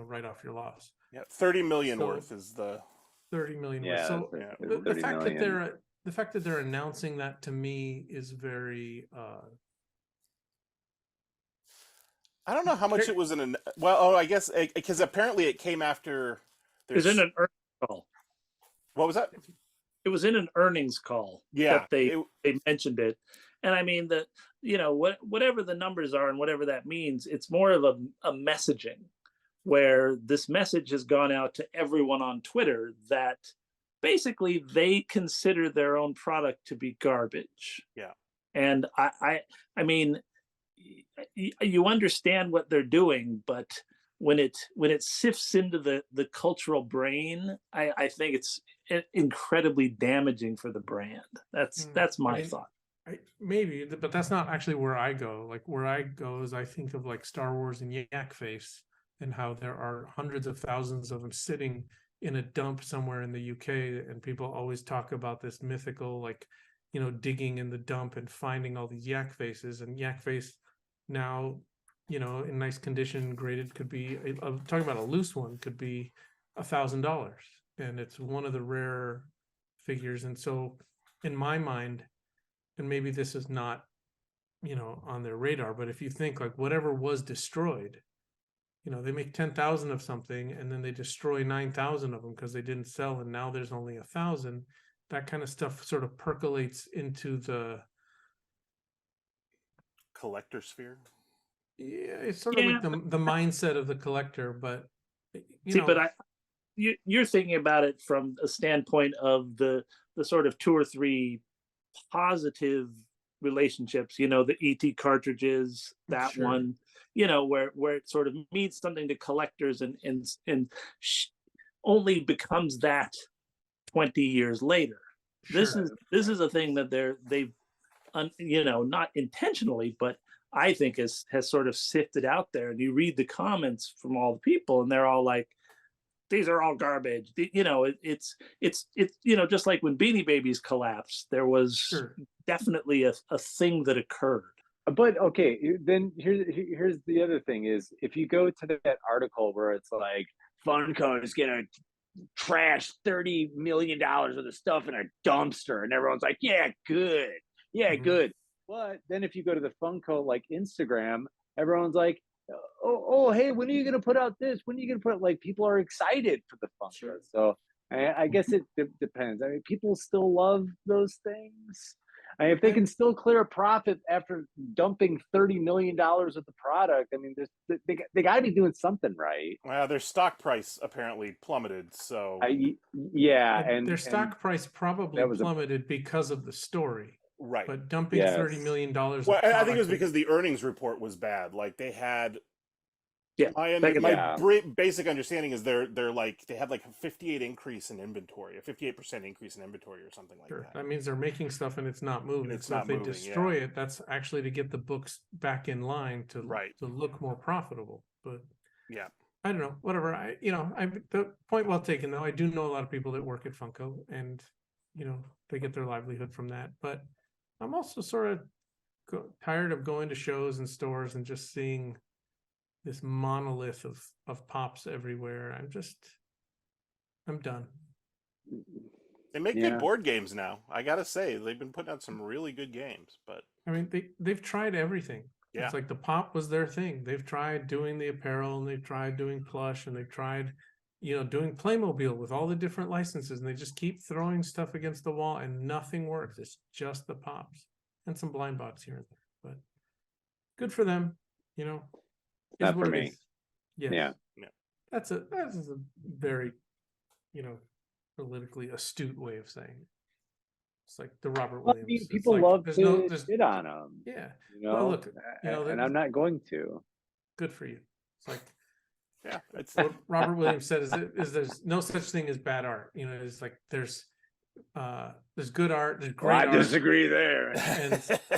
write off your loss. Yeah, 30 million worth is the 30 million. Yeah, so the fact that the fact that they're announcing that, to me, is very I don't know how much it was in I guess because apparently it came after. It was in an earnings call. What was that? It was in an earnings call. Yeah, that they mentioned it, and I mean that whatever the numbers are and whatever that means, it's more of a messaging, where this message has gone out to everyone on Twitter that basically they consider their own product to be garbage. Yeah, and I mean, you understand what they're doing, but when it sifts into the cultural brain, I think it's incredibly damaging for the brand. That's my thought. Maybe, but that's not actually where I go. Like, where I go is I think of like Star Wars and Yak Face, and how there are hundreds of thousands of them sitting in a dump somewhere in the UK, and people always talk about this mythical, like, digging in the dump and finding all these Yak Faces, and Yak Face now, in nice condition, graded, could be, I'm talking about a loose one, could be $1,000, and it's one of the rare figures. And so in my mind, and maybe this is not, on their radar, but if you think like whatever was destroyed, they make 10,000 of something and then they destroy 9,000 of them because they didn't sell, and now there's only 1,000. That kind of stuff sort of percolates into the collector sphere. Yeah, it's sort of like the mindset of the collector. But you're thinking about it from a standpoint of the sort of 2 or 3 positive relationships, the ET cartridges, that Sure. one, where it sort of means something to collectors and only becomes that 20 years later. Sure. This is a thing that they've not intentionally, but I think has sort of sifted out there. And you read the comments from all the people, and they're all like, these are all garbage. It's just like when Beanie Babies collapsed, there was definitely a thing that occurred. But okay, then here's the other thing is, if you go to that article where it's like Funko is gonna trash $30 million worth of stuff in a dumpster, and everyone's like, yeah, good. Yeah, good. But then if you go to the Funko like Instagram, everyone's like, oh, hey, when are you gonna put out this? When are you gonna put like people are excited for the Funko? Sure. So I guess it depends. I mean, people still love those things. I mean, if they can still clear a profit after dumping $30 million with the product, I mean, they got to be doing something right. Well, their stock price apparently plummeted. So yeah, and their stock price probably plummeted because of the story. Right. But dumping $30 million. Well, I think it was because the earnings report was bad. Like they had. Yeah. My basic understanding is they're like they had like a 58% increase in inventory or something like that. That means they're making stuff and it's not moving. It's so not if they moving, destroy it, that's actually to get the books back in line to look more profitable. But yeah, I don't know. Whatever. The point well taken though. I do know a lot of people that work at Funko, and they get their livelihood from that. But I'm also sort of tired of going to shows and stores and just seeing this monolith of pops everywhere. I'm done. They make good board games now. I gotta say, they've been putting out some really good games. But I mean, they've tried everything. Yeah. It's like the pop was their thing. They've tried doing the apparel, and they've tried doing plush, and they've tried, doing Playmobil with all the different licenses, and they just keep throwing stuff against the wall, and nothing works. It's just the pops and some blind box here and there. But good for them, Not for me. Yes. Yeah. That's a very, politically astute way of saying it. It's like the Robert Williams. I mean, people love to shit on them. Yeah. Well, look, and I'm not going to. Good for you. It's like, yeah, it's what Robert Williams said is there's no such thing as bad art. It's like there's good art, there's great art. I disagree there.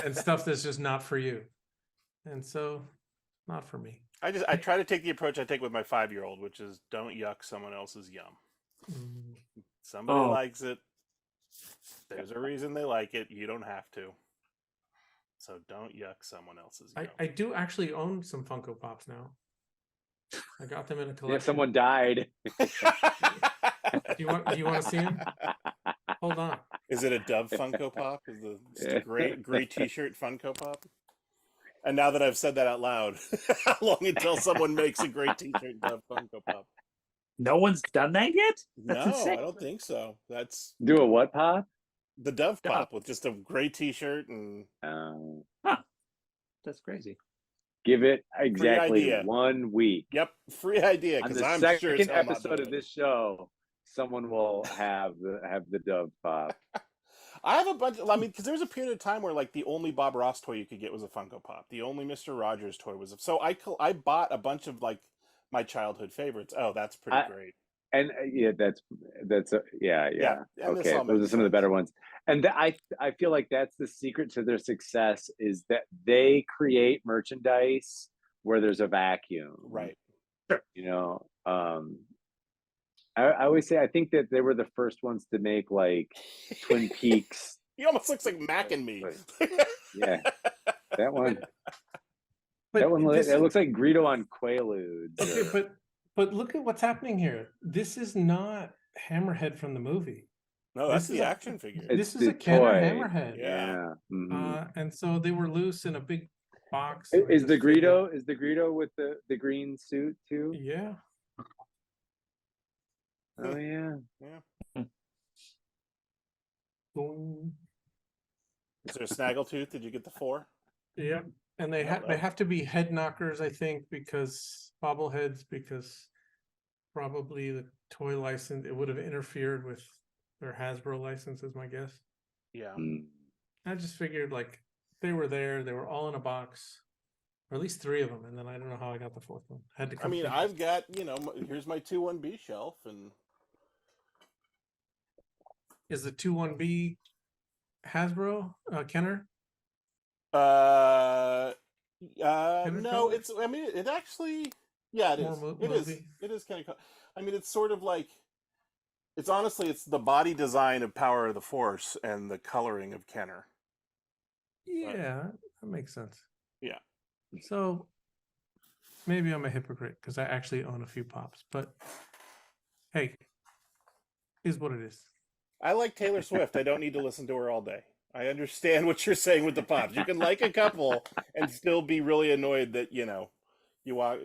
and stuff that's just not for you. And so, not for me. I try to take the approach I take with my 5-year-old, which is don't yuck someone else's yum. Somebody likes it. There's a reason they like it. You don't have to. So don't yuck someone else's yum. I do actually own some Funko Pops now. I got them in a collection. Yeah, someone died. Do you want to see him? Hold on. Is it a Dove Funko Pop? Is the gray T-shirt Funko Pop? And now that I've said that out loud, how long until someone makes a great T-shirt Dove Funko Pop? No one's done that yet? That's insane. I don't think so. That's do a what pop? The Dove Pop with just a gray T-shirt and. That's crazy. Give it exactly 1 week. Yep, free idea. Because I'm sure second episode of this show, someone will have the Dove Pop. I have a bunch. Because there was a period of time where like the only Bob Ross toy you could get was a Funko Pop. The only Mr. Rogers toy was. So I bought a bunch of like my childhood favorites. Oh, that's pretty great. And that's yeah. Okay, those are some of the better ones. And I feel like that's the secret to their success is that they create merchandise where there's a vacuum. Right. I always say I think that they were the first ones to make like Twin Peaks. He almost looks like Mac and Me. Yeah, that one. That one. It looks like Greedo on Quaaludes. Okay, but look at what's happening here. This is not Hammerhead from the movie. No, that's the action figure. This is a Kenner Hammerhead. Yeah. Mm-hmm. And so they were loose in a big box. Is the Greedo with the green suit too? Yeah. Oh yeah. Yeah. Boom. Is there a snaggletooth? Did you get the 4? Yeah. And they have to be head knockers, I think, because bobbleheads, because probably the toy license, it would have interfered with their Hasbro license, is my guess. Yeah. I just figured like they were there, they were all in a box, or at least 3 of them, and then I don't know how I got the 4th one. Had to come. I've got, here's my 2-1B shelf, and is the 2-1B Hasbro Kenner? No, it's. It actually. Yeah, it is. It is kind of. It's sort of like. It's honestly, it's the body design of Power of the Force and the coloring of Kenner. Yeah, that makes sense. Yeah. So maybe I'm a hypocrite because I actually own a few pops, but hey, is what it is. I like Taylor Swift. I don't need to listen to her all day. I understand what you're saying with the pops. You can like a couple and still be really annoyed that, You walk.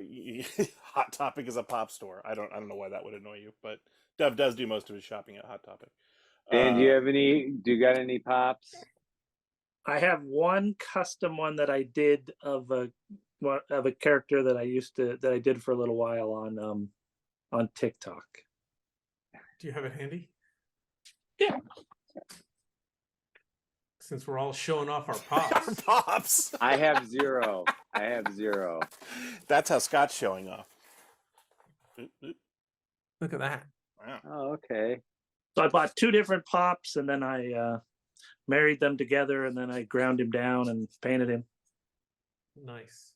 Hot Topic is a pop store. I don't know why that would annoy you, but Dove does do most of his shopping at Hot Topic. Dan, do you got any pops? I have one custom one that I did of a character that I did for a little while on TikTok. Do you have it handy? Yeah. Since we're all showing off our pops. Our pops. I have zero. That's how Scott's showing off. Look at that. Wow. Oh, okay. So I bought 2 different pops, and then I married them together, and then I ground him down and painted him. Nice.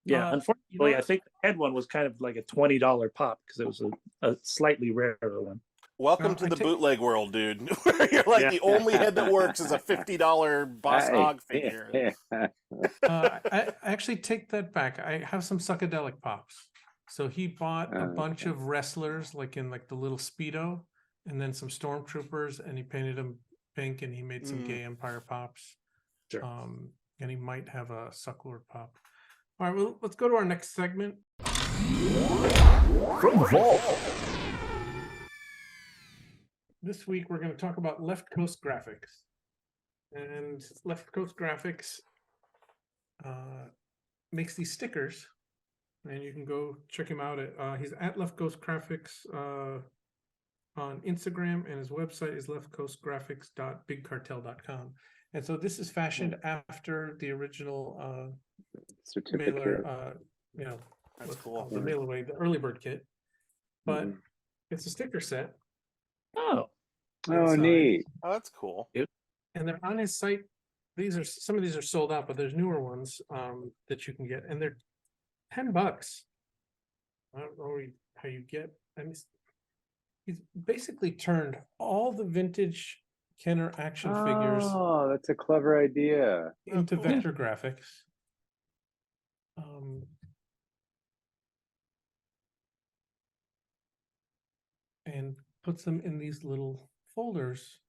Yeah, unfortunately, I think the head one was kind of like a $20 pop because it was a slightly rarer one. Welcome to the bootleg world, dude. Where you're like the only head that works is a $50 Boss Hog figure. I actually take that back. I have some psychedelic pops. So he bought a bunch of wrestlers, like in like the little Speedo, and then some stormtroopers, and he painted them pink, and he made some gay Empire pops. Sure. And he might have a Sucklord pop. All right, well, let's go to our next segment. From the vault. This week, we're going to talk about Left Coast Graphics. And Left Coast Graphics makes these stickers. And you can go check him out at, he's at Left Coast Graphics on Instagram, and his website is leftcoastgraphics.bigcartel.com. And so this is fashioned after the original certificate. mailer, That's cool. The mail away, the early bird kit. But it's a sticker set. Oh, neat. Oh, that's cool. And they're on his site. Some of these are sold out, but there's newer ones that you can get, and they're $10. I don't know how you get. I mean, he's basically turned all the vintage Kenner action figures. Oh, that's a clever idea. Into vector graphics. And puts them in these little folders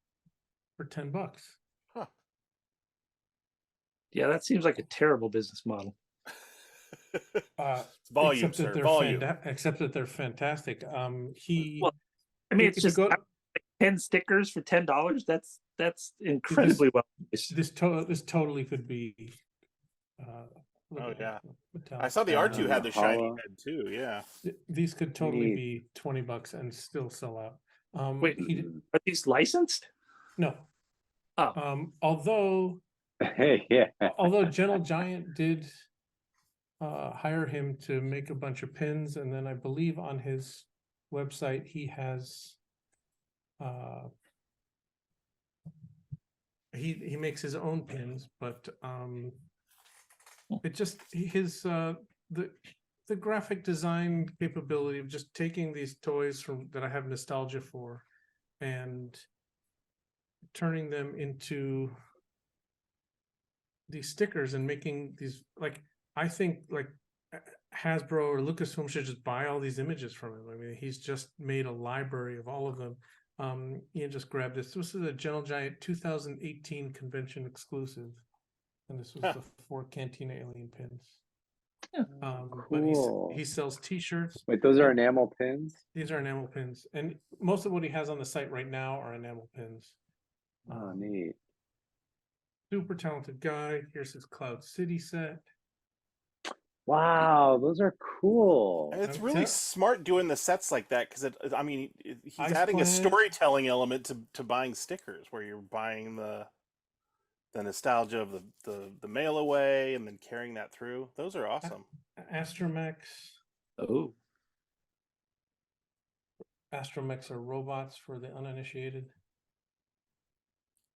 for $10. Huh. Yeah, that seems like a terrible business model. Volume, except that sir. they're Volume. except that they're fantastic. It's just 10 stickers for $10. That's incredibly well. This totally could be. Oh yeah, metallic. I saw the R2 had the shiny Hollow. head too. Yeah, These could totally Neat. be $20 and still sell out. Wait, are these licensed? No. Oh. Although Yeah. although Gentle Giant did hire him to make a bunch of pins, and then I believe on his website he has he makes his own pins, but it just his the graphic design capability of just taking these toys from that I have nostalgia for and turning them into these stickers and making these, like, I think like Hasbro or Lucasfilm should just buy all these images from him. I mean, he's just made a library of all of them. Ian just grabbed this. This is a Gentle Giant 2018 convention exclusive, and this was the 4 Cantina Alien pins. But he sells T-shirts. Wait, those are enamel pins? These are enamel pins, and most of what he has on the site right now are enamel pins. Oh, neat. Super talented guy. Here's his Cloud City set. Wow, those are cool. and it's really smart doing the sets like that because he's Ice adding a Planet. storytelling element to buying stickers, where you're buying the nostalgia of the mail away and then carrying that through. Those are awesome. Astromechs. Oh. Astromechs are robots for the uninitiated.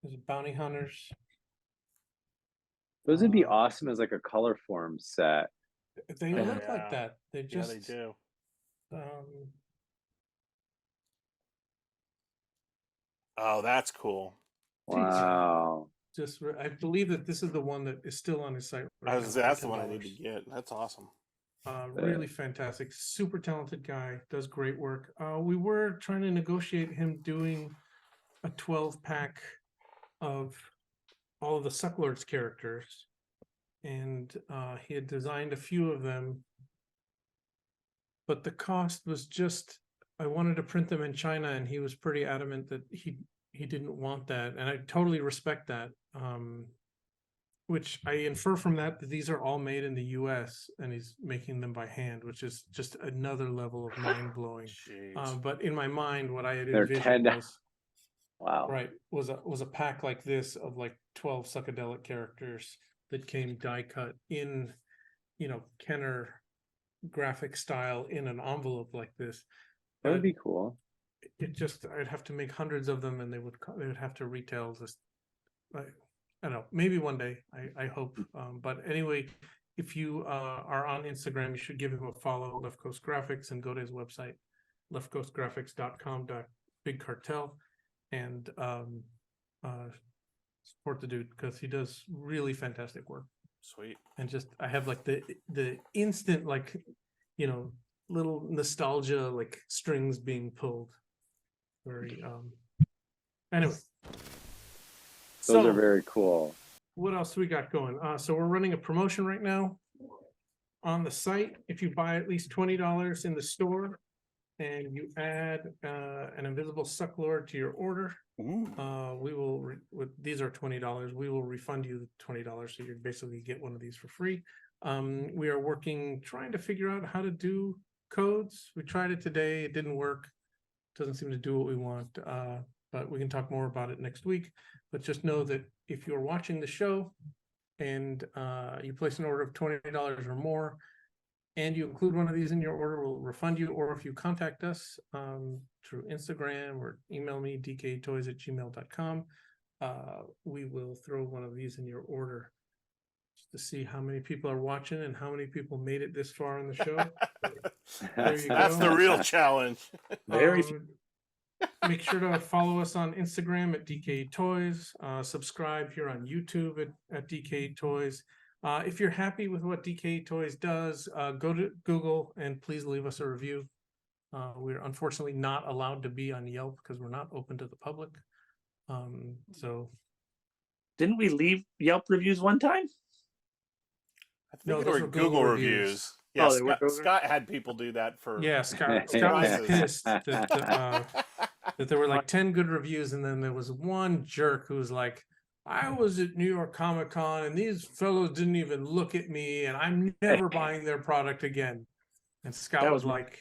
There's bounty hunters. Those would be awesome as like a color form set. They look like that. They just they do. Oh, that's cool. Wow. I believe that this is the one that is still on his site. Right now That's for the one I need to $10. get. That's awesome. Really fantastic, super talented guy, does great work. We were trying to negotiate him doing a 12-pack of all of the Sucklords characters, and he had designed a few of them but the cost was just, I wanted to print them in China, and he was pretty adamant that he didn't want that, and I totally respect that. Which I infer from that these are all made in the US, and he's making them by hand, which is just another level of mind blowing. But in my mind, what I had They're envisioned was, wow. right, was a pack like this of like 12 psychedelic characters that came die cut in, Kenner graphic style in an envelope like this. That would be cool. It just, I'd have to make hundreds of them, and they would have to retail this. I don't know, maybe one day, I hope. But anyway, if you are on Instagram, you should give him a follow, Left Coast Graphics, and go to his website, leftcoastgraphics.com.big cartel, and support the dude, because he does really fantastic work. Sweet. And just, I have like the instant, like, little nostalgia, like strings being pulled. Very, anyway. Those are very cool. What else we got going? So we're running a promotion right now on the site. If you buy at least $20 in the store and you add an invisible sucklord to your order, we will, these are $20. We will refund you the $20, so you basically get one of these for free. We are trying to figure out how to do codes. We tried it today. It didn't work. Doesn't seem to do what we want. But we can talk more about it next week. But just know that if you're watching the show and you place an order of $20 or more, and you include one of these in your order, we'll refund you. Or if you contact us through Instagram or email me, dketoys@gmail.com, we will throw one of these in your order just to see how many people are watching and how many people made it this far in the show. That's the real challenge. Very Make sure to follow us on Instagram at DKE Toys. Subscribe here on YouTube at DKE Toys. If you're happy with what DKE Toys does, go to Google and please leave us a review. We're unfortunately not allowed to be on Yelp because we're not open to the public. So didn't we leave Yelp reviews one time? I think they were Google reviews. Yeah, Scott had people do that for. Yeah, Scott was pissed that there were like 10 good reviews, and then there was one jerk who was like, I was at New York Comic Con and these fellows didn't even look at me, and I'm never buying their product again. And Scott was like,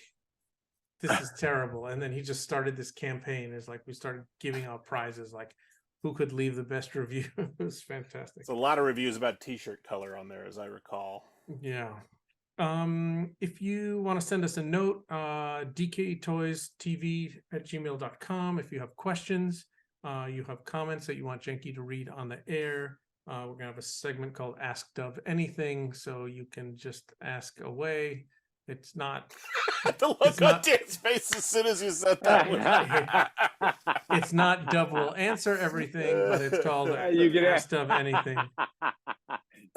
this is terrible. And then he just started this campaign. It's like we started giving out prizes, like who could leave the best review. It was fantastic. It's a lot of reviews about t-shirt color on there, as I recall. Yeah. If you want to send us a note, DKE Toys TV @gmail.com. If you have questions, you have comments that you want Janky to read on the air, we're gonna have a segment called Ask Dove Anything, so you can just ask away. It's not the look on Dan's face as soon as you said that. It's not Dove will answer everything, but it's called you can Ask Dove Anything.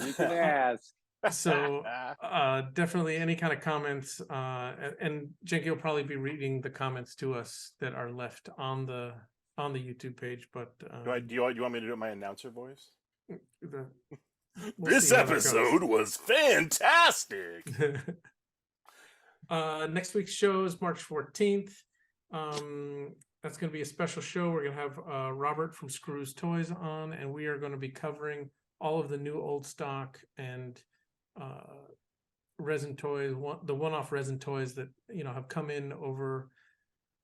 You can ask. So definitely any kind of comments, and Janky will probably be reading the comments to us that are left on the YouTube page. But do you want me to do my announcer voice? We'll this episode was fantastic. Next week's show is March 14th. That's going to be a special show. We're going to have Robert from Screws Toys on, and we are going to be covering all of the new old stock and resin toys, the one-off resin toys that have come in over,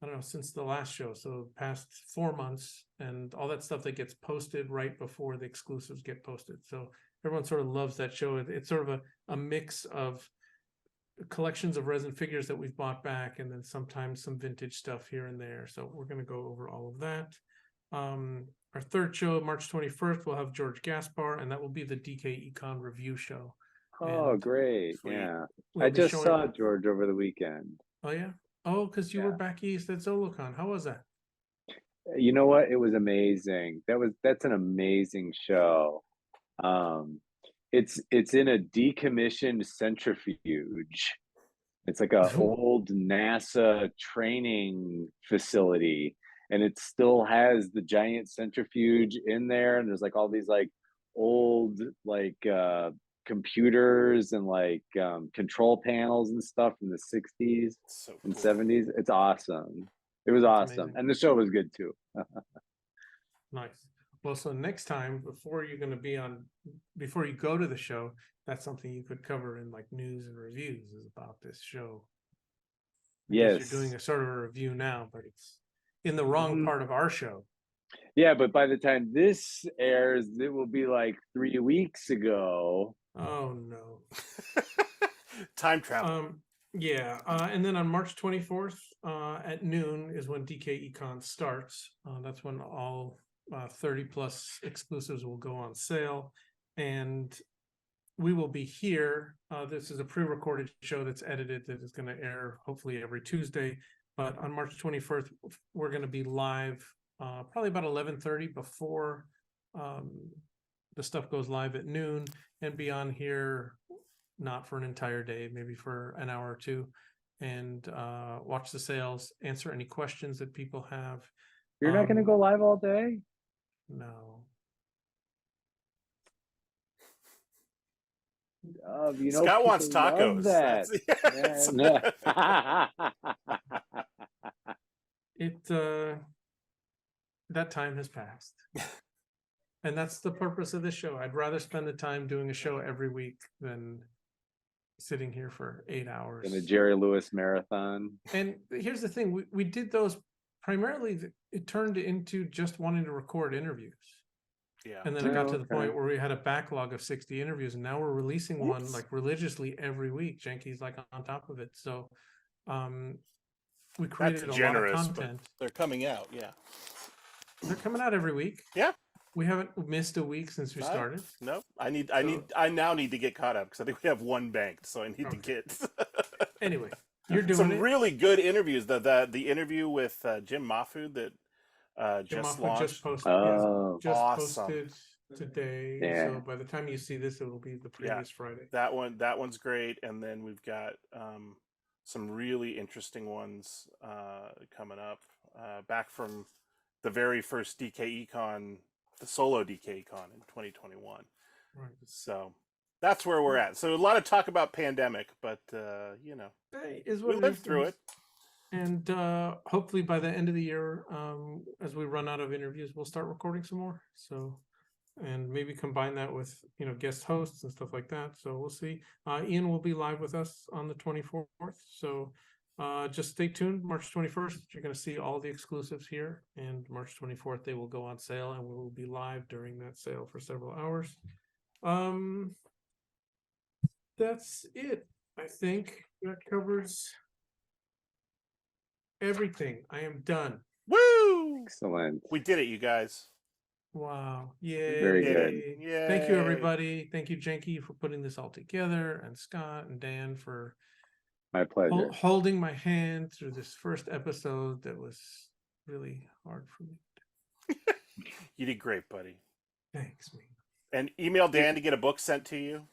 I don't know, since the last show, so past 4 months, and all that stuff that gets posted right before the exclusives get posted. So everyone sort of loves that show. It's sort of a mix of collections of resin figures that we've bought back, and then sometimes some vintage stuff here and there. So we're going to go over all of that. Our third show, March 21st, we'll have George Gaspar, and that will be the DKE Con review show. Oh, And great. Yeah. we'll I be just showing- saw George over the weekend. Oh, yeah? Oh, because you were back east at ZoloCon. How was that? You know what? It was amazing. That's an amazing show. It's in a decommissioned centrifuge. It's like a old NASA training facility, and it still has the giant centrifuge in there, and there's like all these like old like computers and like control panels and stuff from the 60s So and cool. 70s. It's awesome. It was awesome. amazing. And the show was good too. Nice. Well, so next time, before you go to the show, that's something you could cover in like news and reviews is about this show. I guess Yes. you're doing a sort of a review now, but it's in the wrong part of our show. Yeah, but by the time this airs, it will be like 3 weeks ago. Oh no. Time travel. Yeah, and then on March 24th at noon is when DKE Con starts. That's when all 30 plus exclusives will go on sale, and we will be here. This is a pre-recorded show that's edited that is going to air hopefully every Tuesday. But on March 21st, we're going to be live probably about 11:30 before the stuff goes live at noon, and be on here not for an entire day, maybe for an hour or two, and watch the sales, answer any questions that people have. You're not going to go live all day? No. You know, Scott wants people love tacos. That. That's- That time has passed. And that's the purpose of this show. I'd rather spend the time doing a show every week than sitting here for 8 hours. In a Jerry Lewis marathon. And here's the thing, we did those primarily, it turned into just wanting to record interviews. Yeah. And then it got to the okay. point where we had a backlog of 60 interviews, and now we're releasing one like religiously every week. Janky's like on top of it. So we created That's a generous, lot of but content. they're coming out. Yeah. They're coming out every week. Yeah. We haven't missed a week since we started. No, I now need to get caught up because I think we have one banked, so I need to get. Anyway, you're doing some it. really good interviews. The interview with Jim Mahfood that Jim just Moffat launched. just posted. Oh. Just Awesome. posted today. Yeah. So by the time you see this, it will be the previous Friday. That one's great, and then we've got some really interesting ones coming up. Back from the very first DKE Con, the solo DKE Con in 2021. Right. So that's where we're at. So a lot of talk about pandemic, but you know, Hey, is we what lived is. through it. And hopefully by the end of the year, as we run out of interviews, we'll start recording some more. So, and maybe combine that with, guest hosts and stuff like that. So we'll see. Ian will be live with us on the 24th. So just stay tuned. March 21st, you're going to see all the exclusives here. And March 24th, they will go on sale, and we will be live during that sale for several hours. That's it. I think that covers everything. I am done. Woo! Excellent. We did it, you guys. Wow. Yay. Very good. Yay. Thank you, everybody. Thank you, Janky, for putting this all together, and Scott and Dan for My pleasure. holding my hand through this first episode that was really hard for me. You did great, buddy. Thanks, man. And email Dan to get a book sent to you.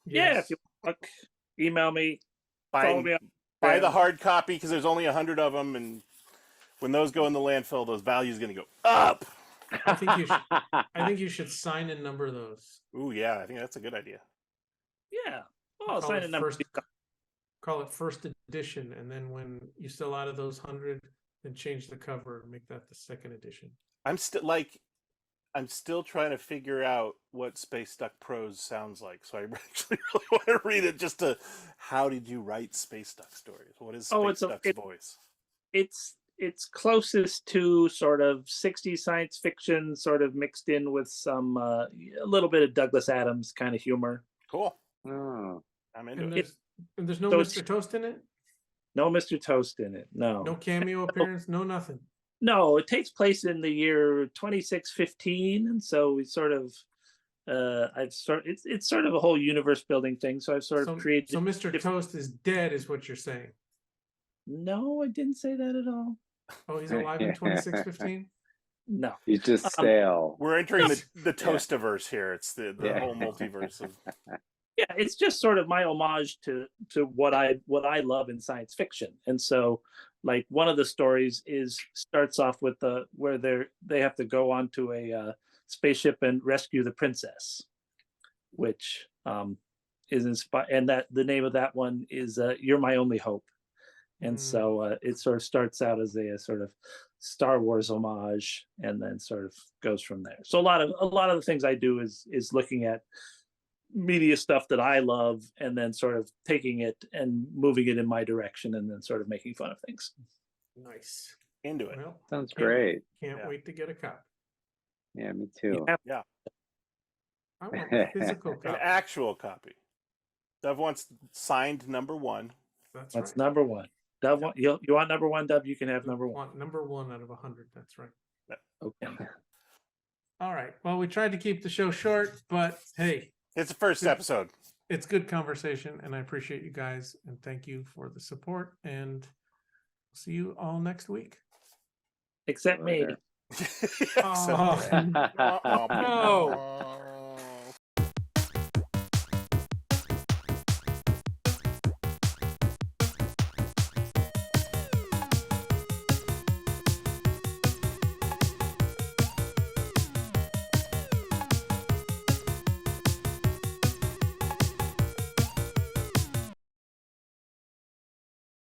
Yeah, Yes. if you look, email me. Follow me Buy on the hard copy because there's only 100 of them, and when those go in the landfill, those values going to go up. I think you should sign and number those. Ooh, yeah, I think that's a good idea. Yeah. Well, Call sign it a number. first- Call it first edition, and then when you sell out of those 100, then change the cover and make that the second edition. I'm still trying to figure out what Space Duck Prose sounds like, so I actually really want to read it. Just to, how did you write Space Duck stories? What is Space Duck's voice? It's closest to sort of 60s science fiction, sort of mixed in with some a little bit of Douglas Adams kind of humor. Cool. Oh. I'm into And it. there's no So Mr. Toast in it? No Mr. Toast in it. No. No cameo appearance? No nothing. No, it takes place in the year 2615, and so we sort of it's sort of a whole universe building thing. So I've sort of created. So Mr. Toast is dead, is what you're saying? No, I didn't say that at all. Oh, he's alive in 2615? No. He's just stale. We're entering the Toastiverse here. It's the whole multiverse of. Yeah, it's just sort of my homage to what I love in science fiction. And so, like, one of the stories starts off with where they have to go onto a spaceship and rescue the princess, which is inspired, and that the name of that one is "You're My Only Hope." And so it sort of starts out as a sort of Star Wars homage, and then sort of goes from there. So a lot of the things I do is looking at media stuff that I love, and then sort of taking it and moving it in my direction, and then sort of making fun of things. Nice. Into it. Well, Sounds great. Can't wait to get a copy. Yeah, me too. Yeah. I want a physical An copy. actual copy. Dove wants signed number 1. That's That's right. number one. Dove, you want number one, Dove? You can have number one. Want number 1 out of 100. That's right. Okay. All right. Well, we tried to keep the show short, but hey, It's the first episode. it's good conversation, and I appreciate you guys, and thank you for the support, and see you all next week. Except me. So- Oh, no.